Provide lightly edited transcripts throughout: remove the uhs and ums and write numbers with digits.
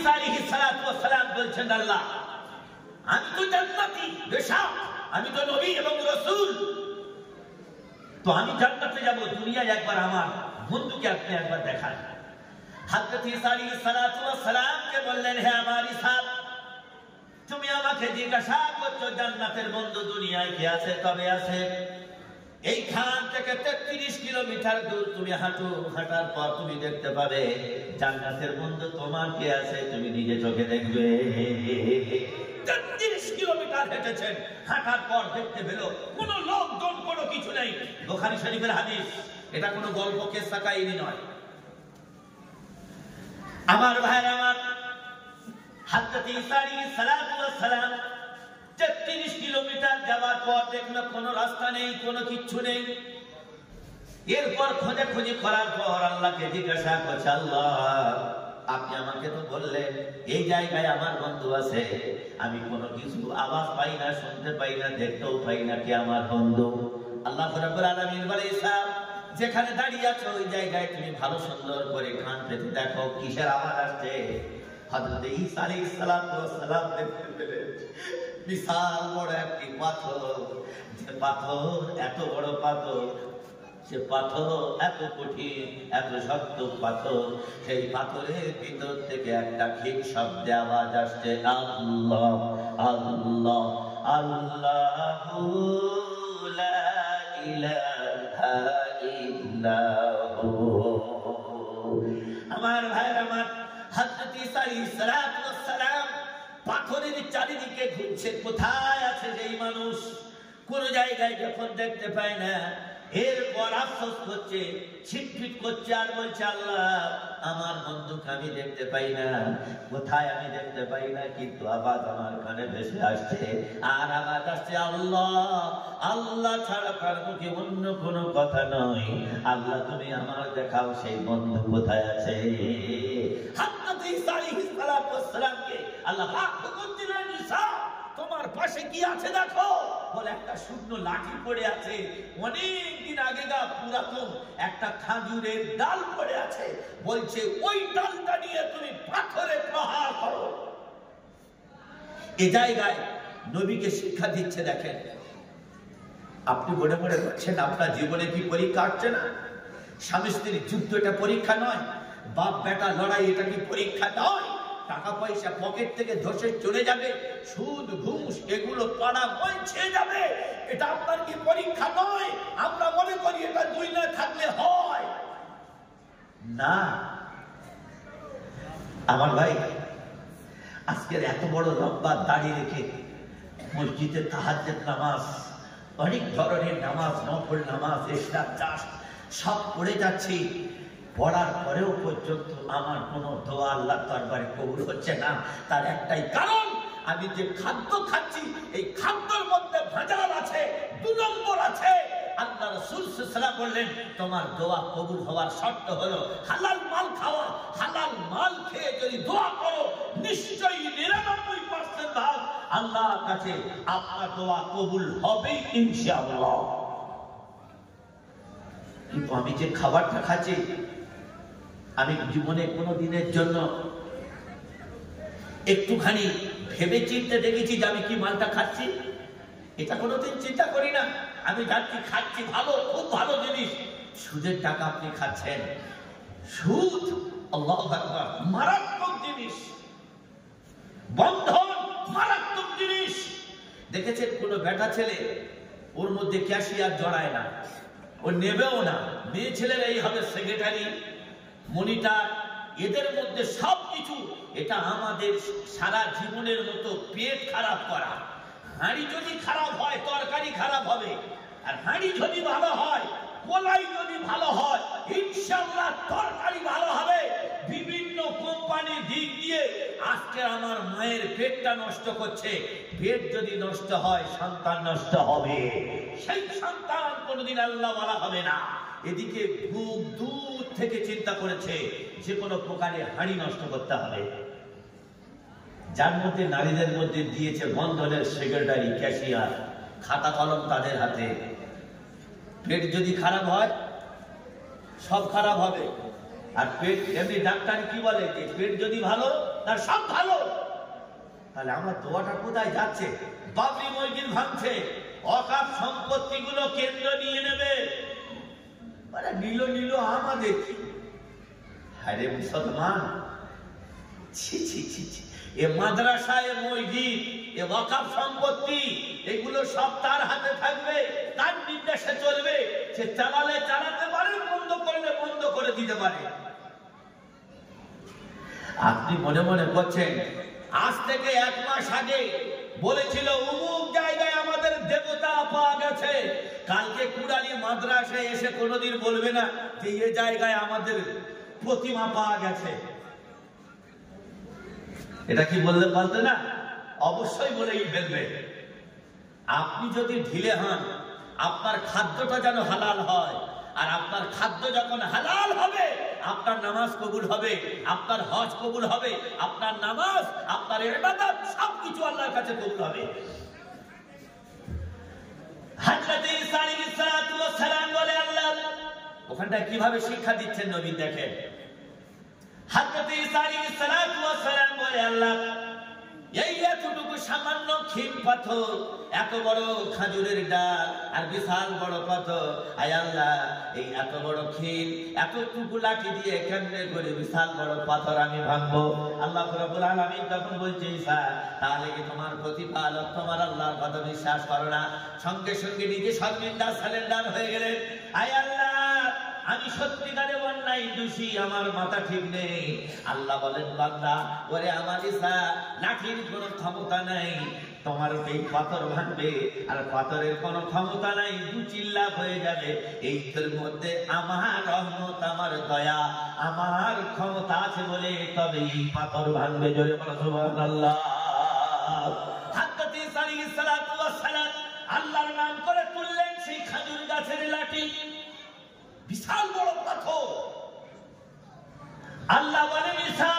ঈসা আলাইহিস সালাতু ওয়াস সালাম বলছেন, আল্লাহ আমি তো জান্নাতি, বেশক আমি তো নবী এবং রাসূল, তো আমি জান্নাতে যাব, দুনিয়ায় একবার আমার বন্ধুকে আপনি একবার দেখান। হযরত ঈসা আলাইহিস সালাতু ওয়াস সালামকে বললেন, হে আমার ঈসা, তুমি আমাকে জিজ্ঞাসা করছো জান্নাতের বন্ধু দুনিয়ায় কে আছে? তবে আছে। এইখান থেকে 33 কিলোমিটার দূর তুমি হাঁটো, হাঁটার পর তুমি দেখতে পাবে জান্নাতের বন্ধু তোমার কে আছে, তুমি নিজে চোখে দেখবে। 33 কিলোমিটার হেঁটেছেন, হাঁটার পর দেখতে পেল কোনো লোকজন, কোনো কিছু নেই। বুখারী শরীফের হাদিস, এটা কোনো গল্প কিসসা কাহিনী নয়। আমার ভাইরা আমার, হযরত ঈসা আলাইহিস সালাতু ওয়াস সালাম 33 কিলোমিটার যাওয়ার পর দেখলো কোনো রাস্তা নেই, কোনো কিচ্ছু নেই। এরপর খোঁজাখুঁজি করার পর আল্লাহকে জিজ্ঞাসা করছে, আল্লাহ আপনি আমাকে তো বললেন এই জায়গায় আমার বন্ধু আছে, আমি কোনো কিছু আওয়াজ পাই না, শুনতে পাই না, দেখতেও পাই না, কে আমার বন্ধু? আল্লাহ রাব্বুল আলামিন বলে, ঈসা যেখানে দাঁড়িয়ে আছো ওই জায়গায় তুমি ভালো সুন্দর করে কান পেতে দেখো কিসের আওয়াজ আসছে। হযরত ঈসা আলাইহিস সালাতু ওয়াস সালাম দেখতে পেলেন বিশাল বড় একটি পাথর, যে পাথর এত বড় পাথর, সে পাথর এত কঠিন, এত শক্ত পাথর, সেই পাথরের ভিতর থেকে একটা ক্ষীণ শব্দে আওয়াজ আসছে, আল্লাহ আল্লাহ আল্লাহু লা ইলাহা ইল্লাহু। আমার ভাইরা আমার, হযরত ঈসা আলাইহিস সালাতু ওয়াস সালাম পাথরের চারিদিকে ঘুরছে, কোথায় আছে যেই মানুষ, কোন জায়গায় যখন দেখতে পায় না, এরপর আফসোস করছে, ছিটফিট করছে আর বলছে, আল্লাহ আমার বন্ধুকে আমি দেখতে পাই না, কোথায় আমি দেখতে পাই না, কিন্তু আওয়াজ আমার কানে ভেসে আসছে, আর আওয়াজ আসছে আল্লাহ আল্লাহ ছাড়া কার মুখে অন্য কোনো কথা নয়, আল্লাহ তুমি আমার দেখাও সেই বন্ধু কোথায় আছে। হযরত ঈসা আলাইহিস সালাতু ওয়াস সালামকে আল্লাহ পাক হুকুম দিলেন, ঈসা তোমার পাশে কি আছে দেখো। বলে একটা শুকনো লাঠি পড়ে আছে, অনেক দিন আগেকার পুরাতন একটা খাজুরের ডাল পড়ে আছে, বলছে ওই ডালটা নিয়ে তুমি পাথরে প্রহার করো। এই জায়গায় নবীকে শিক্ষা দিচ্ছে, দেখেন আপনি মনে মনে করছেন আপনার জীবনে কি পরীক্ষা আসছে না? স্বামী স্ত্রীর যুদ্ধ এটা পরীক্ষা নয়, বাপ বেটা লড়াই এটা কি পরীক্ষা নয়? টাকা পয়সা পকেট থেকে ধসে চলে যাবে, সুদ ঘুষ এগুলো পাড়া বই ছেয়ে যাবে, এটা আপনার কি পরীক্ষা নয়? আমরা মনে করি এটা দুনিয়ায় থাকলে হয় না। আমার ভাই, আজকের এত বড় লম্বা দাড়ি রেখে মসজিদে তাহাজ্জুদ নামাজ, অনেক ধরনের নামাজ, নফল নামাজ, ইশরাক, চাষ সব পড়ে যাচ্ছি, পড়ার পরেও পর্যন্ত আমার কোন দোয়া আল্লাহর দরবারে কবুল হচ্ছে না। তার একটাই কারণ, আমি যে খাদ্য খাচ্ছি এই খাদ্যের মধ্যে ভেজাল আছে, 2 নম্বর আছে। আল্লাহ রাসূল সাল্লাল্লাহু আলাইহি ওয়াসাল্লাম বললেন, তোমার দোয়া কবুল হওয়ার শর্ত হলো হালাল মাল খাওয়া। হালাল মাল খেয়ে যদি দোয়া করো, নিশ্চয়ই 99% ভাগ আল্লাহর কাছে আপনার দোয়া কবুল হবে ইনশাআল্লাহ। কিন্তু আমি যে খাবারটা খাচ্ছি, আমি জীবনে কোনো দিনের জন্য একটুখানি ভেবে চিন্তে দেখেছি যে আমি কি মালটা খাচ্ছি? এটা কোনোদিন চিন্তা করি না। আমি যাচ্ছি, খাচ্ছি, ভালো, খুব ভালো জিনিস। সুদের টাকা আপনি খাচ্ছেন, সুদ আল্লাহু আকবার মারাত্মক জিনিস, বন্ধন মারাত্মক জিনিস। দেখেছেন কোন বেটা ছেলে ওর মধ্যে ক্যাশিয়ার জড়ায় না, ও নেবেও না। মেয়ে ছেলের এই হবে সেক্রেটারি, মনিটর, এদের মধ্যে সবকিছু। এটা আমাদের সারা জীবনের মতো পেট খারাপ করা। হাঁড়ি যদি খারাপ হয় তরকারি খারাপ হবে, আর হাঁড়ি যদি ভালো হয়, কলাই যদি ভালো হয়, ইনশাআল্লাহ তরকারি ভালো হবে। বিভিন্ন কোম্পানির দিক দিয়ে আজকে আমার মায়ের পেটটা নষ্ট করছে। পেট যদি নষ্ট হয়, সন্তান নষ্ট হবে, সেই সন্তান কোনোদিন আল্লাহ ওয়ালা হবে না। এদিকে খুব দূর থেকে চিন্তা করেছে যে কোনো প্রকারে হাঁড়ি নষ্ট করতে হবে। যার মধ্যে নারীদের মধ্যে দিয়েছে বন্ধনের সেক্রেটারি, ক্যাশিয়ার, খাতা কলম তাদের হাতে। পেট যদি খারাপ হয়, সব খারাপ হবে। আর পেট এমনি ডাক্তার কি বলে যে পেট যদি ভালো তার সব ভালো। তাহলে আমার দোয়াটা কোথায় যাচ্ছে? বাবরি মসজিদ ভাঙছে, অকাপ সম্পত্তি গুলো কেন্দ্র নিয়ে নেবে। নিল আমাদের কি? আরে মুসলমান, ছি ছি ছি ছি, এ মাদ্রাসা, এ মসজিদ, এ ওয়াকফ সম্পত্তি, এগুলো সব তার হাতে থাকবে, তার নির্দেশে চলবে। সে চালালে চালাতে পারে, বন্ধ করলে বন্ধ করে দিতে পারে। আপনি মনে মনে করছেন আজ থেকে 1 মাস আগে বলেছিল অমুক জায়গায় আমাদের দেবতা পাওয়া গেছে, কালকে কুড়ালি মাদ্রাসায় এসে কোনোদিন বলবে না যে এই জায়গায় আমাদের প্রতিমা পাওয়া গেছে। এটা কি বললে পারতো না? অবশ্যই বলেই ফেলবে। আপনি যদি ঢিলে হন, আপনার খাদ্যটা যেন হালাল হয়, আর আপনার খাদ্য যখন হালাল হবে আপনার নামাজ কবুল হবে, আপনার হজ কবুল হবে, আপনার নামাজ, আপনার ইবাদত সবকিছু আল্লাহর কাছে কবুল হবে। হযরত ঈসা আলাইহিস সালাতু ওয়াস সালাম বলে আল্লাহ ওখানটা কিভাবে শিক্ষা দিচ্ছেন নবী দেখেন। হযরত ঈসা আলাইহিস সালাতু ওয়াস সালাম বলে আল্লাহ এই এতটুকু সামান্য ক্ষীণ পাথর, এত বড় খাজুরের ডাল আর বিশাল বড় পাথর, আয় আল্লাহ এই এত বড় ক্ষীণ এতটুকু লাঠি দিয়ে কেমনে করে বিশাল বড় পাথর আমি ভাঙবো? আল্লাহ রাব্বুল আলামিন তখন বলছে ঈসা তাহলে কি তোমার প্রতিপালক তোমার আল্লাহর কথা বিশ্বাস করো না? সঙ্গে সঙ্গে নিজে শর্মিন্দা সারেন্ডার হয়ে গেলেন। আয় আল্লাহ আমি সত্যিকারে অন্যায় দোষী, আমার মাথা ঠিক নেই। আল্লাহ বলেন বান্দা, ওরে আমার ঈসা লাঠির কোনো ক্ষমতা নাই তোমার এই পাথর ভাঙবে, আর পাথরের কোনো ক্ষমতা নাই, 2 চিল্লা হয়ে যাবে। এইটার মধ্যে আমার রহমত, আমার দয়া, আমার ক্ষমতা আছে বলে তবে এই পাথর ভাঙবে। জোরে বলো সুবহানাল্লাহ। হযরত ঈসা আলাইহিস সালাতু ওয়াস সালাম আল্লাহর নাম করে তুললেন সেই খেজুর গাছের লাঠি, বিশাল বড় পাথর। আল্লাহ বলেন ঈসা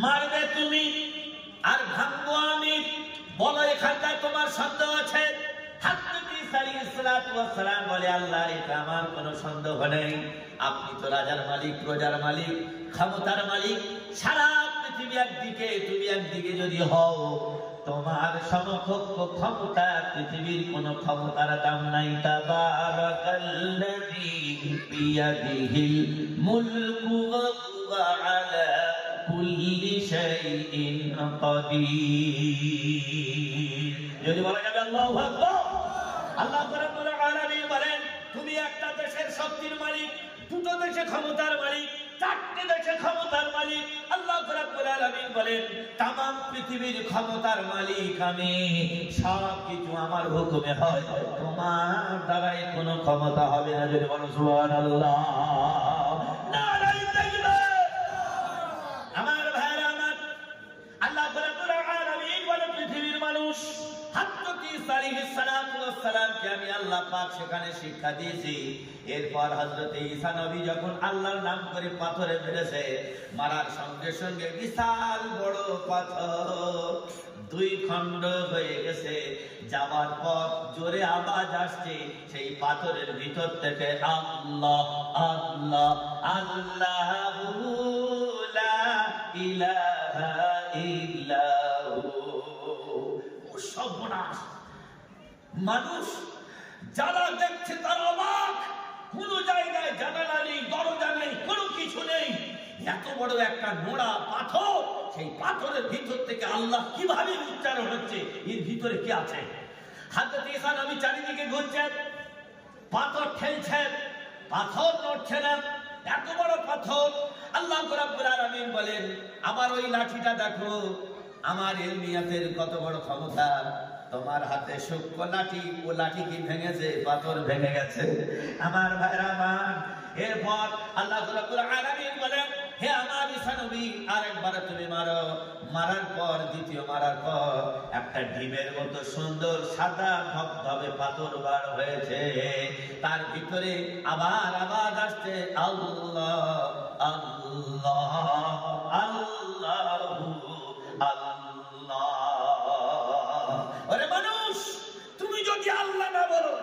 মারবে তুমি আর ভাঙবো আমি, বলো এখানটায় তোমার সন্দেহ আছে? হযরত ঈসা আলাইহিস সালাতু ওয়াস সালাম বলে আল্লাহ এটা আমার কোনো সন্দেহ নেই, আপনি তো রাজার মালিক, প্রজার মালিক, ক্ষমতার মালিক, সারা পৃথিবী একদিকে তুমি একদিকে যদি হও, তোমার সমকক্ষ ক্ষমতা পৃথিবীর কোন ক্ষমতার দাম নাই। তাবারাকাল্লাযী বিয়াদিহিল মুলকু ওয়া হুয়া আলা কুল্লি শাইইন কাদির। যদি বলা যাবে আল্লাহু আকবার। আল্লাহ রাব্বুল আলামিন বলেন তুমি একটা দেশের শক্তির মালিক, 2টো দেশে ক্ষমতার মালিক, 4টে দেশে ক্ষমতার মালিক। আল্লাহ রাব্বুল আলামিন বলেন तमाम পৃথিবীর ক্ষমতার মালিক আমি, সব কিছু আমার হুকুমে হয়, তোমার দ্বারাই কোনো ক্ষমতা হবে না। যদি বলো সুবহানাল্লাহ। নারায়ে তাকবীর। আমার ভাইরা আমার, আল্লাহ রাব্বুল আলামিন বলে পৃথিবীর মানুষ হযরত ঈসা আলাইহিস সালাতু ওয়াস সালামকে আমি আল্লাহ পাক সেখানে শিক্ষা দিয়েছি। এরপর হযরত ঈসা নবী যখন আল্লাহর নাম করে পাথরে মেরেছে, মারার সঙ্গে সঙ্গে বিশাল বড় পাথর 2 খণ্ড হয়ে গেছে। যাওয়ার পথ জোরে আওয়াজ আসছে, সেই পাথরের ভিতর থেকে আল্লাহ আল্লাহ আল্লাহু লা ইলাহা ইল্লাহু। সর্বনাশ! মানুষ যারা দেখছে তারা অবাক, কোন জায়গায় জানালা নেই, দরজা নেই, কোনো কিছু নেই, এত বড় একটা নোড়া পাথর, সেই পাথরের ভিতর থেকে আল্লাহ কিভাবে উচ্চারণ হচ্ছে, এর ভিতরে কি আছে? হযরত ঈসা নবী চারিদিকে ঘুরছেন, পাথর ঠেলছেন, পাথর নড়ছে না, এত বড় পাথর। আল্লাহ রাব্বুল আলামিন বলেন আমার ওই লাঠিটা দেখো, আমার ইলমিয়াতের কত বড় ক্ষমতা। তোমার হাতে সূক্ষ্ম লাঠি, ও লাঠি কি ভেঙেছে? পাথর ভেঙে গেছে। আমার ভাইরা আমার, এরপর আল্লাহ রাব্বুল আলামিন বলেন হে আমার ঈসা নবী আরেকবার তুমি মারো। মারার পর, দ্বিতীয় মারার পর একটা ডিমের মতো সুন্দর সাদা ধবধবে পাথর বার হয়েছে, তার ভিতরে আবার আওয়াজ আসছে আল্লাহ আল্লাহ আল্লাহু আল্লাহ। ওরে মানুষ, তুমি যদি আল্লাহ না বলো,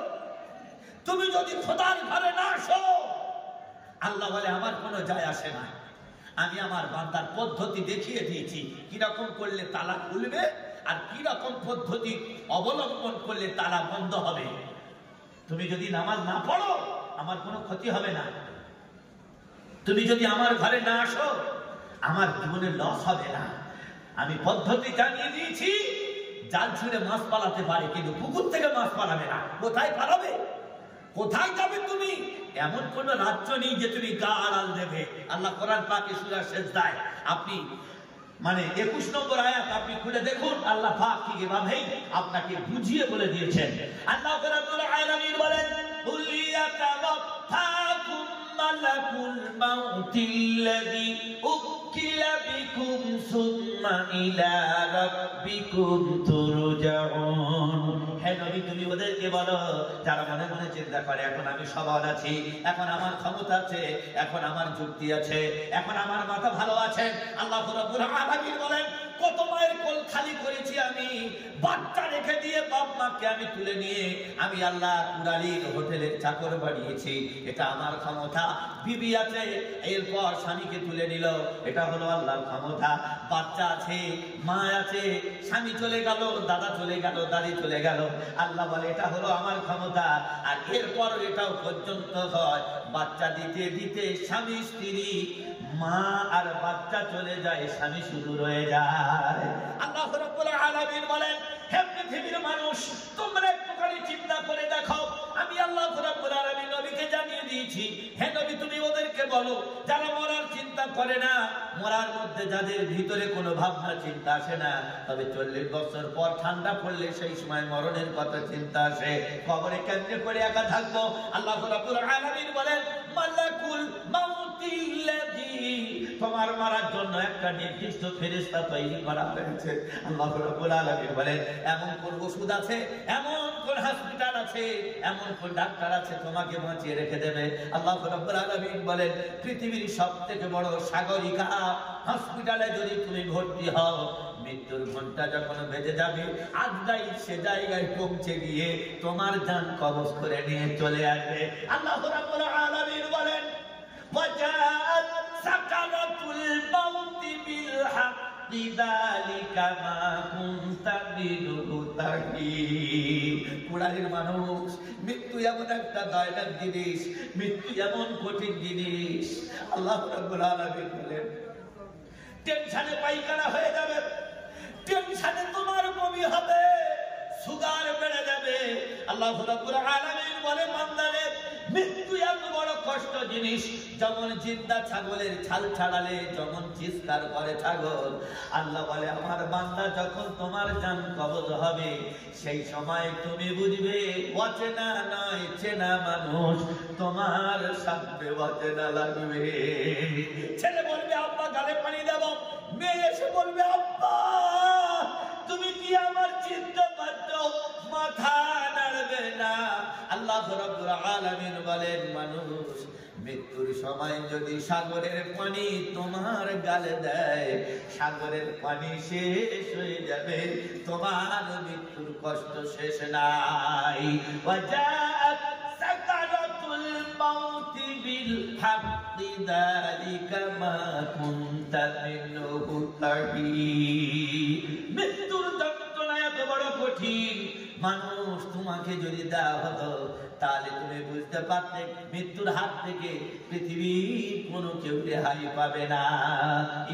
তুমি যদি খোদার ঘরে না আসো, আল্লাহ বলে আমার কোনো যায় আসে না, আমি আমার বান্দার পদ্ধতি দেখিয়ে দিয়েছি কিরকম করলে তালা খুলবে আর কিরকম পদ্ধতি অবলম্বন করলে তালা বন্ধ হবে। তুমি যদি নামাজ না পড়ো আমার কোনো ক্ষতি হবে না, তুমি যদি আমার ঘরে না আসো আমার জীবনে লস হবে না। আমি পদ্ধতি জানিয়ে দিয়েছি, জাল ছুঁড়ে মাছ পালাতে পারে কিন্তু পুকুর থেকে মাছ পালাবে না। কোথায় পালাবে, কোথায় যাবে তুমি? এমন কোন রাজ্য নেই যে তুমি গা আড়াল দেবে। আল্লাহ কোরআন পাকে সূরা সিজদায় আপনি 21 নম্বর আয়াত আপনি খুলে দেখুন, আল্লাহ পাক ঠিক এভাবেই আপনাকে বুঝিয়ে বলে দিয়েছেন। আল্লাহ রাব্বুল আলামিন বলেন, কুল ইয়াতাওয়াফাকুম মালাকুল মাউতিল্লাযী উকিলা বিকুম সুম্মা ইলা রাব্বিকুম তুরজাউন। হে নবী তুমি ওদেরকে বলো যারা মনে মনে চিন্তা করে এখন আমি সবল আছি, এখন আমার ক্ষমতা আছে, এখন আমার যুক্তি আছে, এখন আমার মাথা ভালো আছে। আল্লাহ রাব্বুল আলামিন বলেন, কত মায়ের কোল খালি করেছি আমি, বাচ্চা রেখে দিয়ে বাপ মাকে আমি তুলে নিয়ে আমি আল্লাহ কুড়ালির হোটেলের চাকর বানিয়েছি, এটা আমার ক্ষমতা। বিবি আছে এরপর স্বামীকে তুলে নিল, এটা হলো আল্লাহর ক্ষমতা। বাচ্চা আছে, মা আছে, স্বামী চলে গেল, দাদা চলে গেল, দাদি চলে গেল, আল্লাহ বলে এটা হলো আমার ক্ষমতা। আর এরপর এটাও পর্যন্ত হয় বাচ্চা দিতে দিতে স্বামী স্ত্রী মা আর বাচ্চা চলে যায়, স্বামী শুধু রয়ে যায়। আল্লাহ রাব্বুল আলামিন বলেন, হে পৃথিবীর মানুষ তোমরা একটুখানি চিন্তা করে দেখো, আমি আল্লাহ রাব্বুল আলামিন নবীকে জানিয়ে দিয়েছি, হে নবী তুমি ওদেরকে বলো যারা মরার চিন্তা করে না, মরার মধ্যে যাদের ভিতরে কোনো ভাবনা চিন্তা আসে না, তবে 40 বছর পর ঠান্ডা পড়লে সেই সময় মরণের কথা চিন্তা আসে, কবরে কেমনে করে একা থাকবো। আল্লাহ রাব্বুল আলামিন বলেন, মালাকুল মাউতিল্লাযী, তোমার মারার জন্য একটা নির্দিষ্ট ফেরেশতা তৈরি করা হয়েছে। আল্লাহ রাব্বুল আলামিন বলেন, এমন কোন ওষুধ আছে, এমন কোন হসপিটাল আছে, এমন কোন ডাক্তার আছে তোমাকে বাঁচিয়ে রেখে দেবে। আল্লাহ রাব্বুল আলামিন বলেন, পৃথিবীর সবথেকে বড় সাগরিকা হসপিটালে যদি তুমি ভর্তি হও, মৃত্যুর ঘন্টা যখন বেজে যাবে আজরাইল সে জায়গায় পৌঁছে গিয়ে তোমার জান কবজ করে নিয়ে চলে আসবে। আল্লাহ রাব্বুল আলামিন বলেন, ওয়াজাআত সাকারাতুল মাউতি বিল হাক্কি যালিকা মা কুনতা বিহু তাকি। কুড়ালির মানুষ, মৃত্যু এমন একটা দয়নাক জিনিস, মৃত্যু এমন কঠিন জিনিস। আল্লাহ রাব্বুল আলামিন বলেন, টেনশনে পায়খানা হয়ে যাবে, টেনশনে তোমার বমি হবে, সুগার বেড়ে যাবে। আল্লাহ রাব্বুল আলামিন বলে, বান্দারে মৃত্যু এত বড় কষ্ট জিনিস, যেমন জিন্দা ছাগলের ছাল ছাড়ালে যেমন চিৎকার করে ছাগল, আল্লাহ বলে আমার বান্দা যখন তোমার জান কবজ হবে সেই সময় তুমি বুঝবে অচেনা নয় চেনা মানুষ তোমার সামনে অচেনা লাগবে। ছেলে বলবে আব্বা গালে পানি দেব, মেয়ে এসে বলবে আব্বা তুমি কি আমার চিনতে পারছো, মাথা নাড়বে না। আল্লাহ রাব্বুল আলামিন বলেন, মানুষ মৃত্যুর সময় যদি সাগরের পানি তোমার গালে দেয়, সাগরের পানি শেষ হয়ে যাবে, তোমার মৃত্যুর কষ্ট শেষ নাই। ওয়াজাআত সাকারাতুল মাউতি বিল হাক্কি যালিকা মা কুনতা মিনহু তাকি। মৃত্যুর যন্ত্রণা এত বড় কঠিন, মানুষ তোমাকে যদি দেওয়া হতো তাহলে তুমি বুঝতে পারতে মৃত্যুর হাত থেকে পৃথিবীর কোনো কেউ রেহাই পাবে না।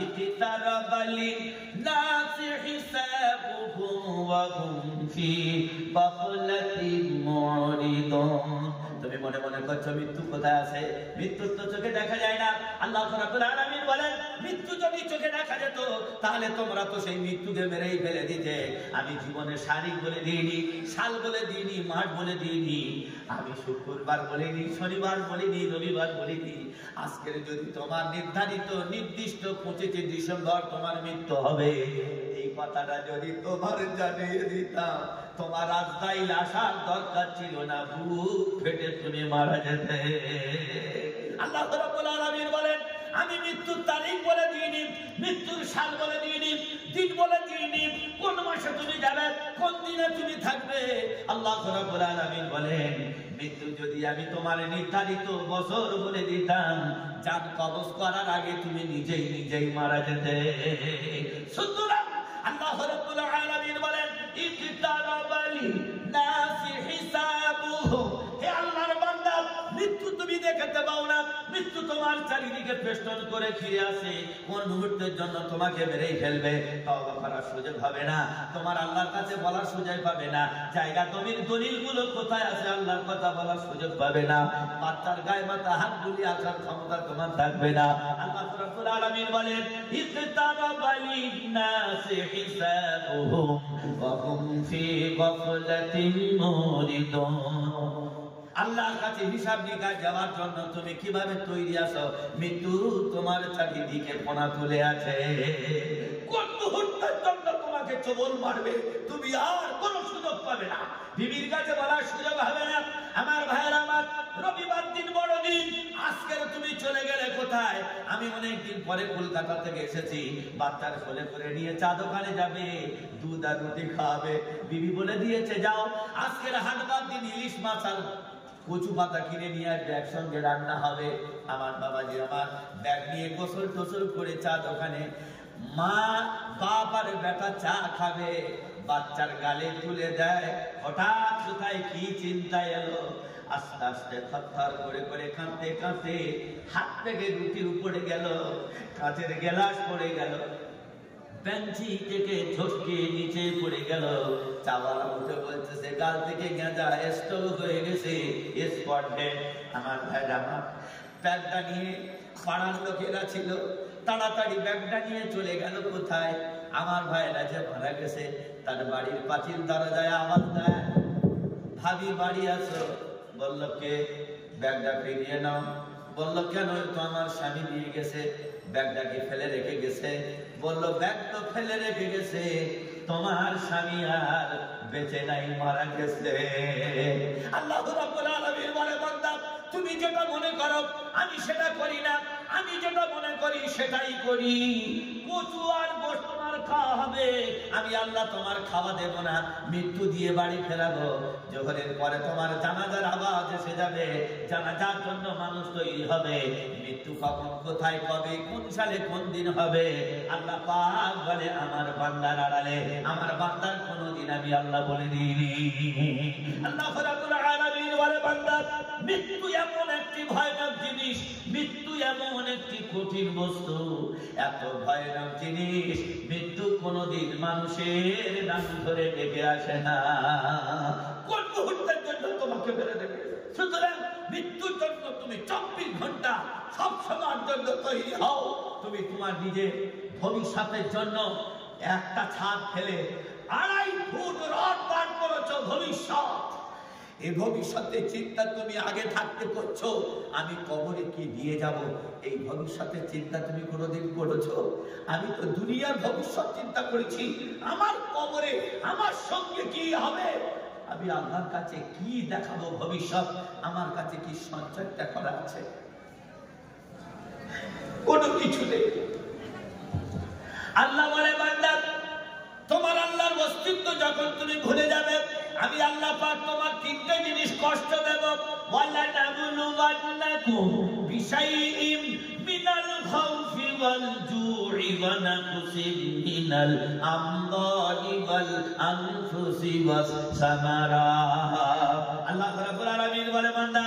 ইকতারাবাল লিন্নাসি হিসাবুহুম ওয়া হুম ফি গাফলাতিন মুরিদুন। তুমি মনে মনে করছো মৃত্যু কোথায় আছে, মৃত্যু তো চোখে দেখা যায় না। আল্লাহ রাব্বুল আলামিন বলেন, মৃত্যু যদি চোখে দেখা যেত তাহলে তোমরা তো সেই মৃত্যুকে মেরেই ফেলে দিতে। আমি জীবনে শারীরিক বলে দিইনি, সাল বলে দিইনি, মাস বলে দিইনি, আমি শুক্রবার বলিনি, শনিবার বলিনি, রবিবার বলিনি। আজকের যদি তোমার নির্ধারিত নির্দিষ্ট 25 ডিসেম্বর তোমার মৃত্যু হবে, এই কথাটা যদি তোমার জানিয়ে দিতাম তোমার আজরাইল আসার দরকার ছিল না, বুক ফেটে তুমি মারা যেতে। আল্লাহ রাব্বুল আলামিন বলেন, আমি মৃত্যুর তারিখ বলে দিইনি, মৃত্যুর সাল বলে দিইনি, দিন বলে দিইনি, কোন মাসে তুমি যাবে, কোন দিনে তুমি থাকবে। আল্লাহ রাব্বুল আলামিন বলেন, মৃত্যু যদি আমি তোমার নির্ধারিত বছর বলে দিতাম, জান কবজ করার আগে তুমি নিজেই মারা যেতে। সুতরাং আল্লাহ রাব্বুল আলামিন বলেন ইকতারাবালি নাসি হিসাবুহুম, হে আল্লাহর বান্দা, মৃত্যু তুমি দেখতে পাও না, মৃত্যু তোমার চারিদিকে বেষ্টন করে ঘিরে আছে, কোন মুহূর্তের জন্য তোমাকে মেরেই ফেলবে, তওবা করার সুযোগ হবে না, তোমার আল্লাহর কাছে বলার সুযোগ পাবে না, জায়গা জমির দলিলগুলো কোথায় আছে আল্লাহর কথা বলার সুযোগ পাবে না, বাচ্চার গায়ে মাথা হাত বুলিয়ে আসার ক্ষমতা তোমার থাকবে না। আল্লাহ রাব্বুল আলামিন বলেন ইকতারাবালি নাসি হিসাবুহুম ওয়া হুম ফি গাফলাতিন মুরিদুন। আল্লাহর কাছে হিসাব নিকাশ যাওয়ার জন্য তুমি কিভাবে তৈরি আছো? মৃত্যু তোমার চারিদিকে ফোনা তুলে আছে, কোন মুহূর্তের জন্য তোমাকে চবল মারবে তুমি আর কোনো সুযোগ পাবে না, বিবির কাছে বলার সুযোগ হবে না। আমার ভাইয়েরা আমার, রবিবার দিন বড় দিন, আজকে তুমি চলে গেলে কোথায়? আমি অনেকদিন পরে কলকাতা থেকে এসেছি, বাচ্চার কোলে করে নিয়ে চা দোকানে যাবে, দুধ আর রুটি খাওয়াবে, বিবি বলে দিয়েছে যাও আজকের হাটবার দিন ইলিশ মাছ আর কচু পাতা কিনে নিয়ে আসবে, একসঙ্গে রান্না হবে। আমার বাবাজি আমার ব্যাগ নিয়ে গোসল টোসল করে চা দোকানে, মা বাপ আর বেটা চা খাবে, বাচ্চার গালে তুলে দেয়, হঠাৎ কোথায় কি চিন্তা এলো, আস্তে আস্তে থরথর করে করে কাঁদতে কাঁদতে হাত থেকে রুটি উপরে গেল, কাঁচের গ্লাস পড়ে গেল, বেঞ্চি থেকে ঝটকে নিচে পড়ে গেল, চাওয়ালা উঠে বলতেছে গাল থেকে গেঁজা স্টল হয়ে গেছে, স্পট ডেড। আমার ভাইরা আমার, ব্যাগটা নিয়ে পাড়ার লোকেরা ছিল, তাড়াতাড়ি ব্যাগটা নিয়ে চলে গেল কোথায়? আমার ভাইরা যে মারা গেছে তার বাড়ির পাঁচিল দরজায় আওয়াজ দেয়, ভাবি বাড়ি আছো? বলল কে? ব্যাগটা ফিরিয়ে নাও। বলল কেন? তো আমার স্বামী নিয়ে গেছে। ব্যাগটাকে ফেলে রেখে গেছে। বলল ব্যাগ তো ফেলে রেখে গেছে, তোমার স্বামী আর বেঁচে নাই, মারা গেছে। আল্লাহ রাব্বুল আলামিন বলে বান্দা তুমি যেটা মনে করো আমি সেটা করি না, আমি যেটা মনে করি সেটাই করি। কচু আর গোশত তোমার খাওয়া হবে, আমি আল্লাহ তোমার খাওয়া দেব না, মৃত্যু দিয়ে বাড়ি ফেরাবো। জোহরের পরে তোমার জানাজার আওয়াজ এসে যাবে, জানাজার জন্য মানুষ তৈরি হবে। মৃত্যু কখন, কোথায়, কবে, কোন সালে, কোন দিন হবে আল্লাহ পাক বলে আমার বান্দার আড়ালে, আমার বান্দার কোনদিন আমি আল্লাহ বলে দিইনি। আল্লাহ রাব্বুল আলামিন বলে বান্দা মৃত্যু এমন একটি ভয়ানক জিনিস, মৃত্যু এমন একটি কঠিন বস্তু, এত ভয়ানক জিনিস, মৃত্যু কোনদিন মানুষের নাম ধরে ডেকে আসে না, কোন মুহূর্তের জন্য তোমাকে মেরে দেবে। সুতরাং মৃত্যুর জন্য তুমি 24 ঘন্টা সব সময়ের জন্য তৈরি হও। তুমি তোমার নিজের ভবিষ্যতের জন্য একটা ছাদ ফেলে 2.5 ফুট রড বার করেছো ভবিষ্যৎ, এই ভবিষ্যতের চিন্তা তুমি আগে থাকতে করছো, আমি কবরে কি দিয়ে যাব এই ভবিষ্যতের চিন্তা তুমি কোনোদিন করেছো? আমি তো দুনিয়ার ভবিষ্যৎ চিন্তা করেছি, আমার কবরে আমার সঙ্গে কি হবে, আমি আল্লাহর কাছে কি দেখাবো ভবিষ্যৎ, আমার কাছে কি সঞ্চয়টা করা আছে? কোনো কিছু নেই। আল্লাহ বলে বান্দা তোমার আল্লাহর অস্তিত্ব যখন তুমি ভুলে যাবে, আমি আল্লাহ পাক তোমার 3টে জিনিস কষ্ট দেব। ওয়ালা নাবলুওয়ান্নাকুম বিশাইইম মিনাল খাউফি ওয়াল জু'i ওয়া নাকসিম মিনাল আমওয়ালি ওয়াল আনফুসি ওয়াস সামারাত। আল্লাহ রাব্বুল আলামিন বলে বান্দা